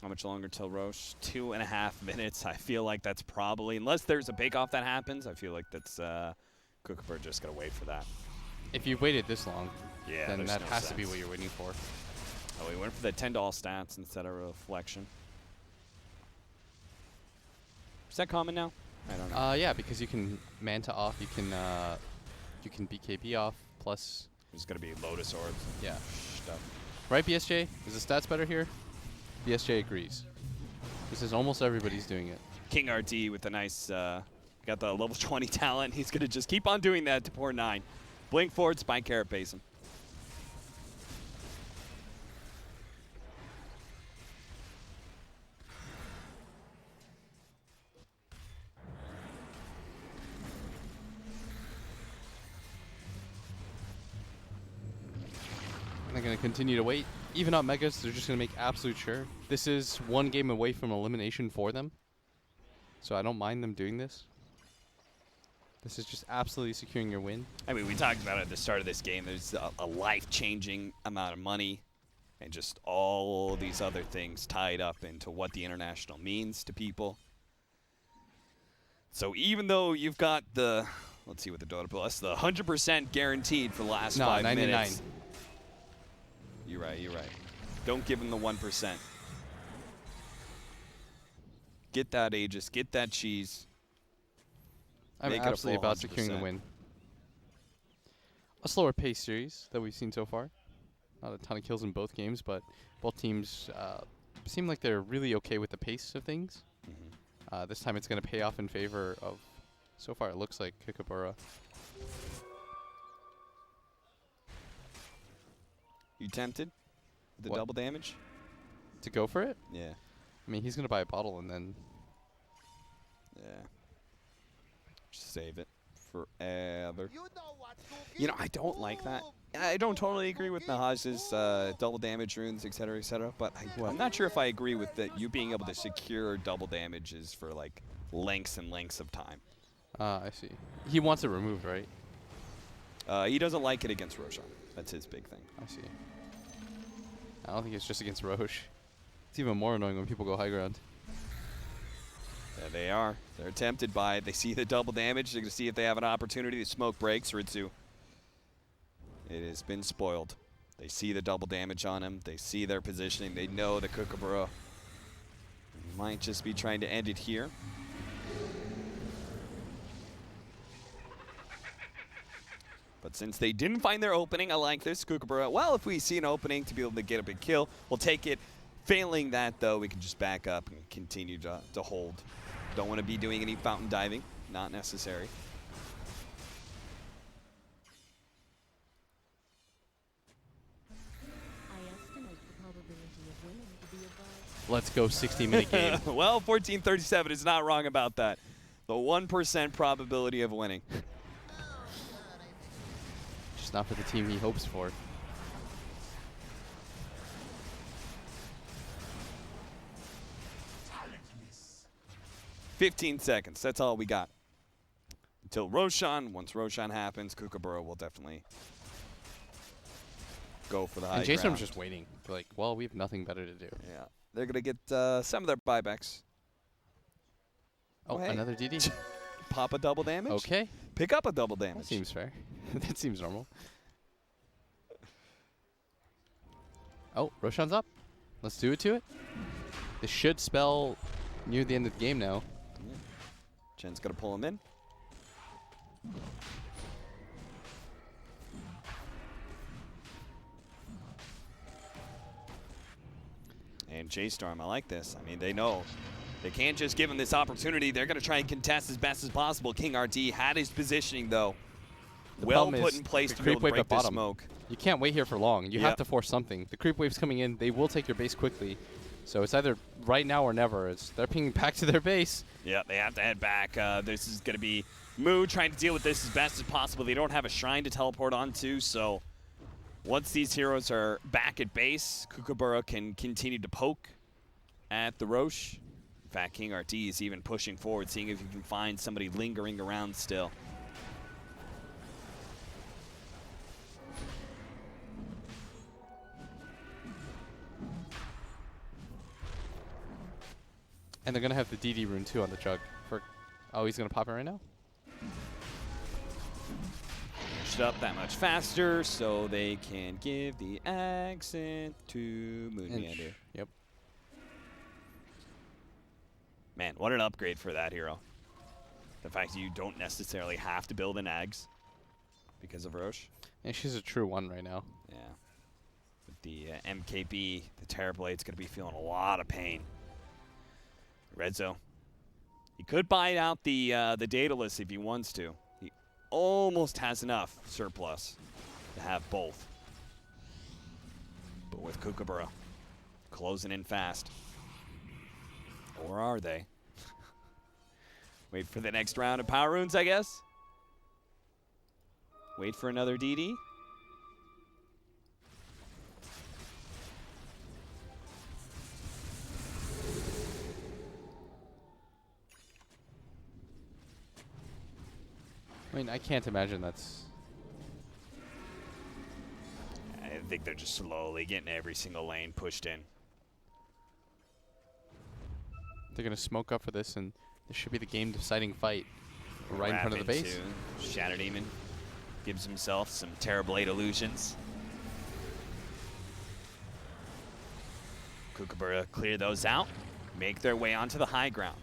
How much longer till Roche? 2.5 minutes. I feel like that's probably, unless there's a bake-off that happens, I feel like that's Kookaburra just going to wait for that. If you've waited this long, Yeah, then there's that no has to be sense. what you're waiting for. Oh, we went for the $10 stats instead of reflection. Is that common now? I don't know. Yeah, because you can Manta off, you can BKB off, plus, There's going to be Lotus Orbs and yeah. stuff. Right, BSJ? Is the stats better here? BSJ agrees. This is almost everybody's doing it. King RD with a nice, got the level 20 talent. He's going to just keep on doing that to poor 9. Blink forward, Spine Carapace him. And they're going to continue to wait. even up Megas, they're just going to make absolute sure. This is one game away from elimination for them. So I don't mind them doing this. This is just absolutely securing your win. I mean, we talked about it at the start of this game. There's a life-changing amount of money and just all these other things tied up into what the international means to people. So even though you've got the, let's see what the Dota Plus, the 100% guaranteed for the last 5 99. minutes. You're right, you're right. Don't give them the 1%. Get that Aegis, get that cheese. I'm Make it a absolutely full about securing the 100%. win. A slower pace series that we've seen so far. Not a ton of kills in both games, but both teams seem like they're really okay with the pace of things. This time it's going to pay off in favor of, so far it looks like, Kookaburra. You tempted? With the What? double damage? To go for it? Yeah. I mean, he's going to buy a bottle and then... Yeah. Just save it forever. You know, I don't like that. I don't totally agree with Nahaj's double damage runes, etc., etc. But I'm not sure if I agree with that. You being able to secure double damages for like lengths and lengths of time. I see. He wants it removed, right? He doesn't like it against Roshan. That's his big thing. I see. I don't think it's just against Roche. It's even more annoying when people go high ground. There they are. They're tempted by it. They see the double damage. They're going to see if they have an opportunity. The smoke breaks. Ritsu. It has been spoiled. They see the double damage on him. They see their positioning. They know the Kookaburra might just be trying to end it here. But since they didn't find their opening, I like this. Kookaburra, well, if we see an opening to be able to get a big kill, we'll take it. Failing that, though, we can just back up and continue to hold. Don't want to be doing any fountain diving. Not necessary. Let's go 60-minute game. Well, 14:37 is not wrong about that. The 1% probability of winning. Just not for the team he hopes for. "15 seconds. That's all we got. Until Roshan. Once Roshan happens, Kookaburra will definitely go for the high And ground. JStorm's just waiting. They're like, well, we have nothing better to do. Yeah. They're going to get some of their buybacks. Oh, hey. another DD. Pop a double damage. Okay. Pick up a double damage. That seems fair. That seems normal. Oh, Roshan's up. Let's do it to it. This should spell near the end of the game now. Yeah. Chen's going to pull him in. And J.Storm, I like this. I mean, they know they can't just give him this opportunity. They're going to try and contest as best as possible. King RT had his positioning, though, well problem put is in place the to be able creep to wave break at the bottom. smoke. You can't wait here for long. You Yep. have to force something. The creep wave's coming in. They will take your base quickly. So it's either right now or never. They're pinging back to their base. Yeah, they have to head back. This is going to be Moo trying to deal with this as best as possible. They don't have a shrine to teleport onto, so once these heroes are back at base, Kookaburra can continue to poke at the Roche. In fact, King RT is even pushing forward, seeing if he can find somebody lingering around still. And they're going to have the DD rune too on the jug. Oh, he's going to pop it right now? Pushed up that much faster so they can give the accent to Moonmeander. Yep. Man, what an upgrade for that hero. The fact that you don't necessarily have to build an Ags because of Roche. And she's a true one right now. Yeah. With the MKB, the Terrorblade's going to be feeling a lot of pain. Redzo. He could buy out the Daedalus if he wants to. He almost has enough surplus to have both. But with Kookaburra closing in fast. Or are they? Wait for the next round of Power Runes, I guess? Wait for another DD? I mean, I can't imagine that's... I think they're just slowly getting every single lane pushed in. They're going to smoke up for this, and this should be the game-deciding fight right in front of the Wrap base. into Shadow Demon gives himself some Terrorblade illusions. Kookaburra clear those out, make their way onto the high ground.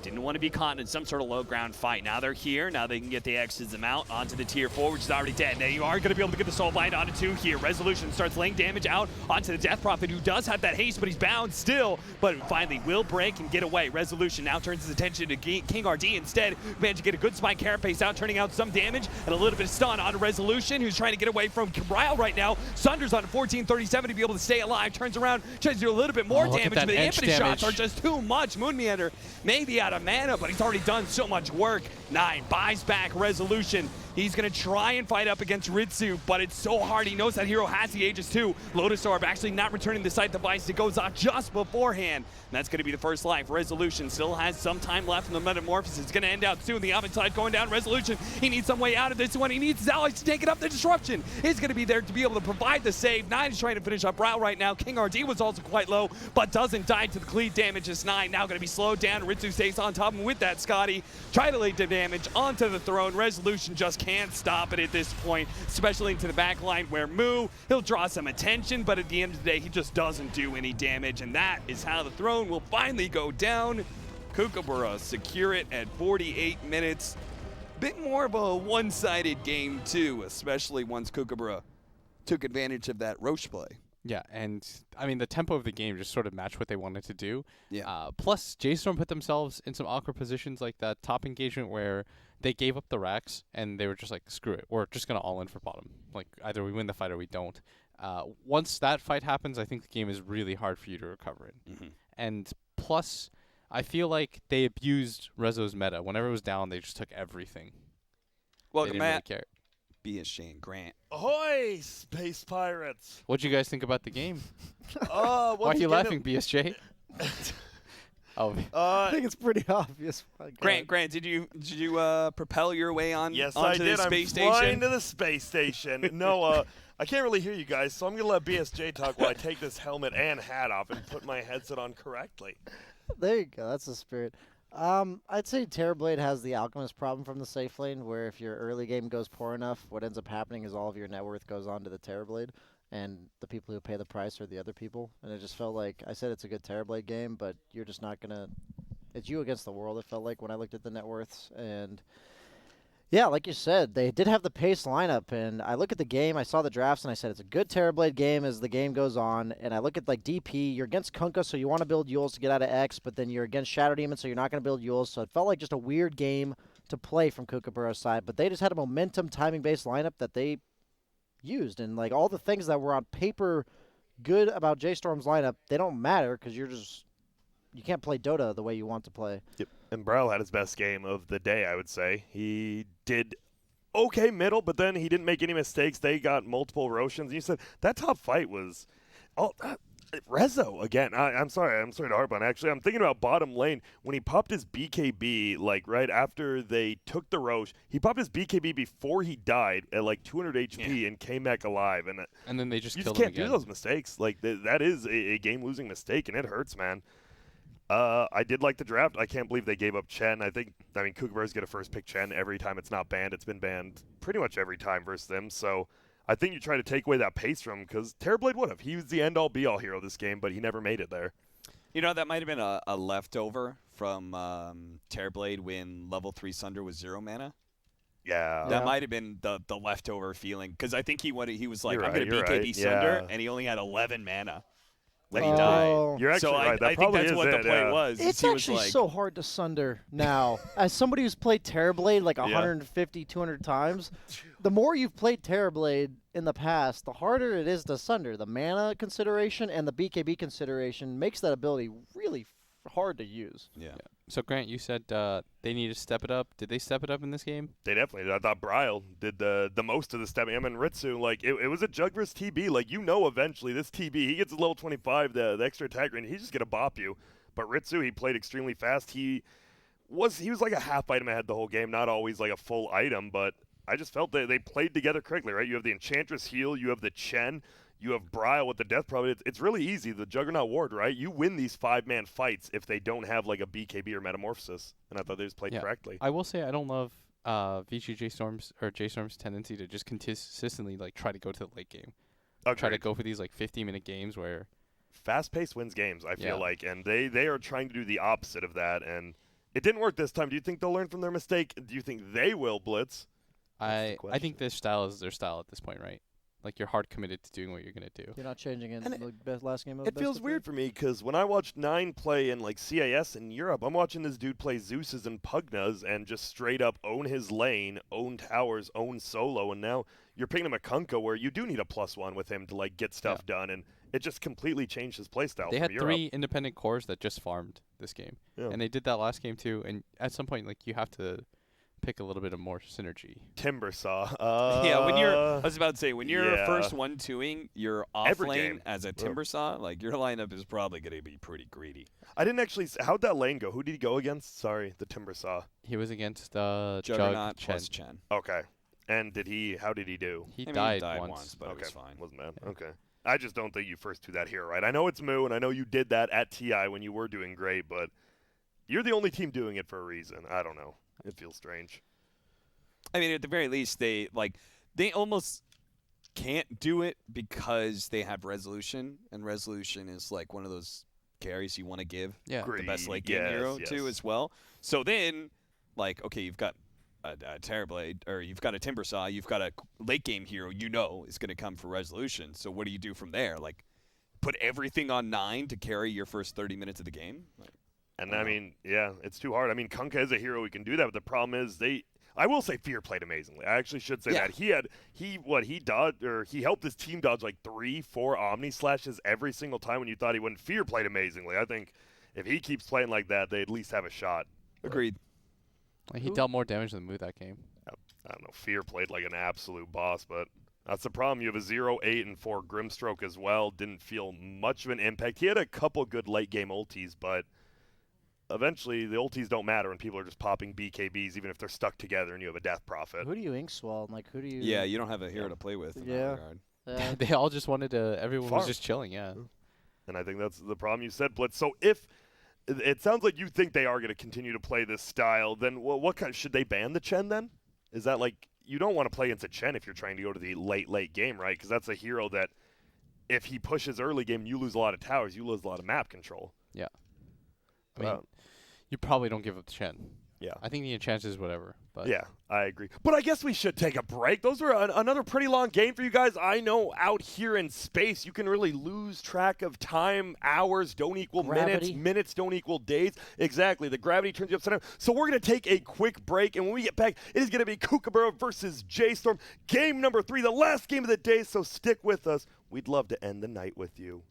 Didn't want to be caught in some sort of low ground fight. Now they're here. Now they can get the X's them out onto the tier 4, which is already dead. Now you are going to be able to get the Soul Bind onto 2 here. Resolution starts laying damage out onto the Death Prophet, who does have that haste, but he's bound still. But finally will break and get away. Resolution now turns his attention to King RD instead. Managed to get a good spike carapace out, turning out some damage and a little bit of stun onto Resolution, who's trying to get away from Cabrile right now. Sunder's on 1437 to be able to stay alive. Turns around, tries to do a little bit more damage, but the infinite shots are just too much. Moon Meander maybe out of mana, but he's already done so much work. 9 buys back Resolution. He's going to try and fight up against Ritsu, but it's so hard. He knows that hero has the Aegis too. Lotus Orb actually not returning the Sight Device. It goes off just beforehand. And that's going to be the first life. Resolution still has some time left in the Metamorphosis. It's going to end out soon. The Aventide going down. Resolution, he needs some way out of this one. He needs his allies to take it up. The Disruption is going to be there to be able to provide the save. 9 is trying to finish up Rao right now. King RD was also quite low, but doesn't die to the cleave damage as 9 now going to be slowed down. Ritsu stays on top, and with that, Scotty try to lay the damage onto the throne. Resolution just can't stop it at this point, especially into the back line where Moo, he'll draw some attention, but at the end of the day, he just doesn't do any damage, and that is how the throne will finally go down. Kookaburra secure it at 48 minutes. Bit more of a one-sided game, too, especially once Kookaburra took advantage of that Roche play. Yeah, and I mean, the tempo of the game just sort of matched what they wanted to do. Yeah. Plus, J.Storm put themselves in some awkward positions like that top engagement where they gave up the racks and they were just like, screw it, we're just going to all in for bottom. Like, either we win the fight or we don't. Once that fight happens, I think the game is really hard for you to recover it. Mm-hmm. And plus, I feel like they abused Rezo's meta. Whenever it was down, they just took everything. Welcome, they didn't Matt. really care. BSJ and Grant. Ahoy, Space Pirates! What'd you guys think about the game? Why Why are you laughing, BSJ? Oh, I think it's pretty obvious. Grant, did you propel your way on Yes, onto I did. the space I'm flying station? to the space station. No, I can't really hear you guys, so I'm going to let BSJ talk while I take this helmet and hat off and put my headset on correctly. There you go. That's the spirit. I'd say Terrorblade has the Alchemist problem from the safe lane, where if your early game goes poor enough, what ends up happening is all of your net worth goes on to the Terrorblade, and the people who pay the price are the other people. And it just felt like, I said it's a good Terrorblade game, but you're just not going to... It's you against the world, it felt like, when I looked at the net worths. And yeah, like you said, they did have the pace lineup, and I look at the game, I saw the drafts, and I said it's a good Terrorblade game as the game goes on, and I look at, like, DP, you're against Kunkka, so you want to build Yules to get out of X, but then you're against Shadow Demon, so you're not going to build Yules, so it felt like just a weird game to play from Kookaburra's side, but they just had a momentum, timing-based lineup that they used, and, like, all the things that were on paper good about J.Storm's lineup, they don't matter, because you can't play Dota the way you want to play. Yep. And Browell had his best game of the day, I would say. He did okay middle, but then he didn't make any mistakes. They got multiple Roshians. And you said that top fight was Rezo again. I'm sorry to harp on. Actually, I'm thinking about bottom lane when he popped his BKB, like right after they took the Roche. He popped his BKB before he died at like 200 HP and came back alive. And then they just you killed just him can't do again. those mistakes. Like that is a game-losing mistake, and it hurts, man. I did like the draft. I can't believe they gave up Chen. I mean, Kookaburra's going to first pick Chen every time it's not banned. It's been banned pretty much every time versus them. So I think you try to take away that pace from him because Terrorblade would have. He was the end-all, be-all hero this game, but he never made it there. You know, that might have been a leftover from Terrorblade when level 3 Sunder was 0 mana. Yeah. That might have been the leftover feeling because I think he was like, You're I'm right, going to BKB right. Sunder, Yeah. and he only had 11 mana when That's he right. died. You're actually So right. That I think probably that's is what the it, point yeah. was. is It's he was actually like, so hard to sunder now. As somebody who's played Terrorblade like 150, 200 times, the more you've played Terrorblade in the past, the harder it is to sunder. The mana consideration and the BKB consideration makes that ability really hard to use. Yeah. So, Grant, you said they need to step it up. Did they step it up in this game? They definitely did. I thought Bryle did the most of the stepping. I mean, Ritsu, like, it was a jug versus TB. Like, eventually this TB, he gets to level 25, the extra attack range, he's just going to bop you. But Ritsu, he played extremely fast. He he was like a half item ahead the whole game, not always like a full item, but I just felt that they played together correctly, right? You have the Enchantress heal, you have the Chen, you have Brile with the Death Probably. It's really easy, the Juggernaut Ward, right? You win these 5-man fights if they don't have like a BKB or Metamorphosis, and I thought they just played correctly. I will say I don't love J.Storm's tendency to just consistently like try to go to the late game. Agreed. Try to go for these like 50-minute games where fast-paced wins games, I feel like, and they are trying to do the opposite of that, and it didn't work this time. Do you think they'll learn from their mistake? Do you think they will, Blitz? I think this style is their style at this point, right? Like you're hard committed to doing what you're gonna do. You're not changing it And in the last game of It feels weird for me because when I watched 9 play in like CIS in Europe, I'm watching this dude play Zeus's and Pugnas and just straight up own his lane, own towers, own solo, and now you're picking him a Kunkka where you do need a +1 with him to like get stuff done, and it just completely changed his playstyle. They had Europe. 3 independent cores that just farmed this game, and they did that last game too. And at some point, like you have to pick a little bit of more synergy. Timbersaw. Yeah, I was about to say, when you're first 1-2ing, you're off Every lane game. as a Timbersaw, like your lineup is probably going to be pretty greedy. I didn't actually. How'd that lane go? Who did he go against? Sorry, the Timbersaw. He was against Juggernaut Chen. plus Chen. Okay. And how did he do? He I mean, died, he died once. but okay. it was fine. Wasn't bad. Okay. I just don't think you first do that here, right? I know it's Moo, and I know you did that at TI when you were doing great, but you're the only team doing it for a reason. I don't know. It feels strange. I mean, at the very least, they almost can't do it because they have Resolution, and Resolution is like one of those carries you want to give Yeah. the best late game hero to as well. So then, like, okay, you've got a Terrorblade, or you've got a Timbersaw, you've got a late game hero is going to come for Resolution. So what do you do from there? Like, put everything on 9 to carry your first 30 minutes of the game? And I mean, it's too hard. I mean, Kunkka is a hero who can do that, but the problem is I will say Fear played amazingly. I actually should say that. He helped his team dodge like 3-4 Omni Slashes every single time when you thought he wouldn't. Fear played amazingly. I think if he keeps playing like that, they at least have a shot. Agreed. Like, he dealt more damage than Moo that game. I don't know. Fear played like an absolute boss, but that's the problem. You have a 0, 8, and 4 Grimstroke as well. Didn't feel much of an impact. He had a couple good late game ultis, but eventually the ultis don't matter when people are just popping BKBs, even if they're stuck together and you have a Death Prophet. Who do you Inkswall? Like, who do you? Yeah, you don't have a hero to play with in that regard. They all just wanted to. Everyone Farm. was just chilling. Yeah. And I think that's the problem you said, Blitz. So if it sounds like you think they are going to continue to play this style, then what kind should they ban the Chen then? Is that like you don't want to play into Chen if you're trying to go to the late game, right? Because that's a hero that if he pushes early game, you lose a lot of towers, you lose a lot of map control. Yeah. I mean, you probably don't give up the Chen. Yeah. I think the enchant is whatever. But yeah, I agree. But I guess we should take a break. Those were another pretty long game for you guys. I know out here in space, you can really lose track of time. Hours don't equal minutes. Minutes don't equal days. Exactly. The gravity turns you upside down. So we're going to take a quick break, and when we get back, it is going to be Kookaburra versus J.Storm. Game number 3, the last game of the day, so stick with us. We'd love to end the night with you.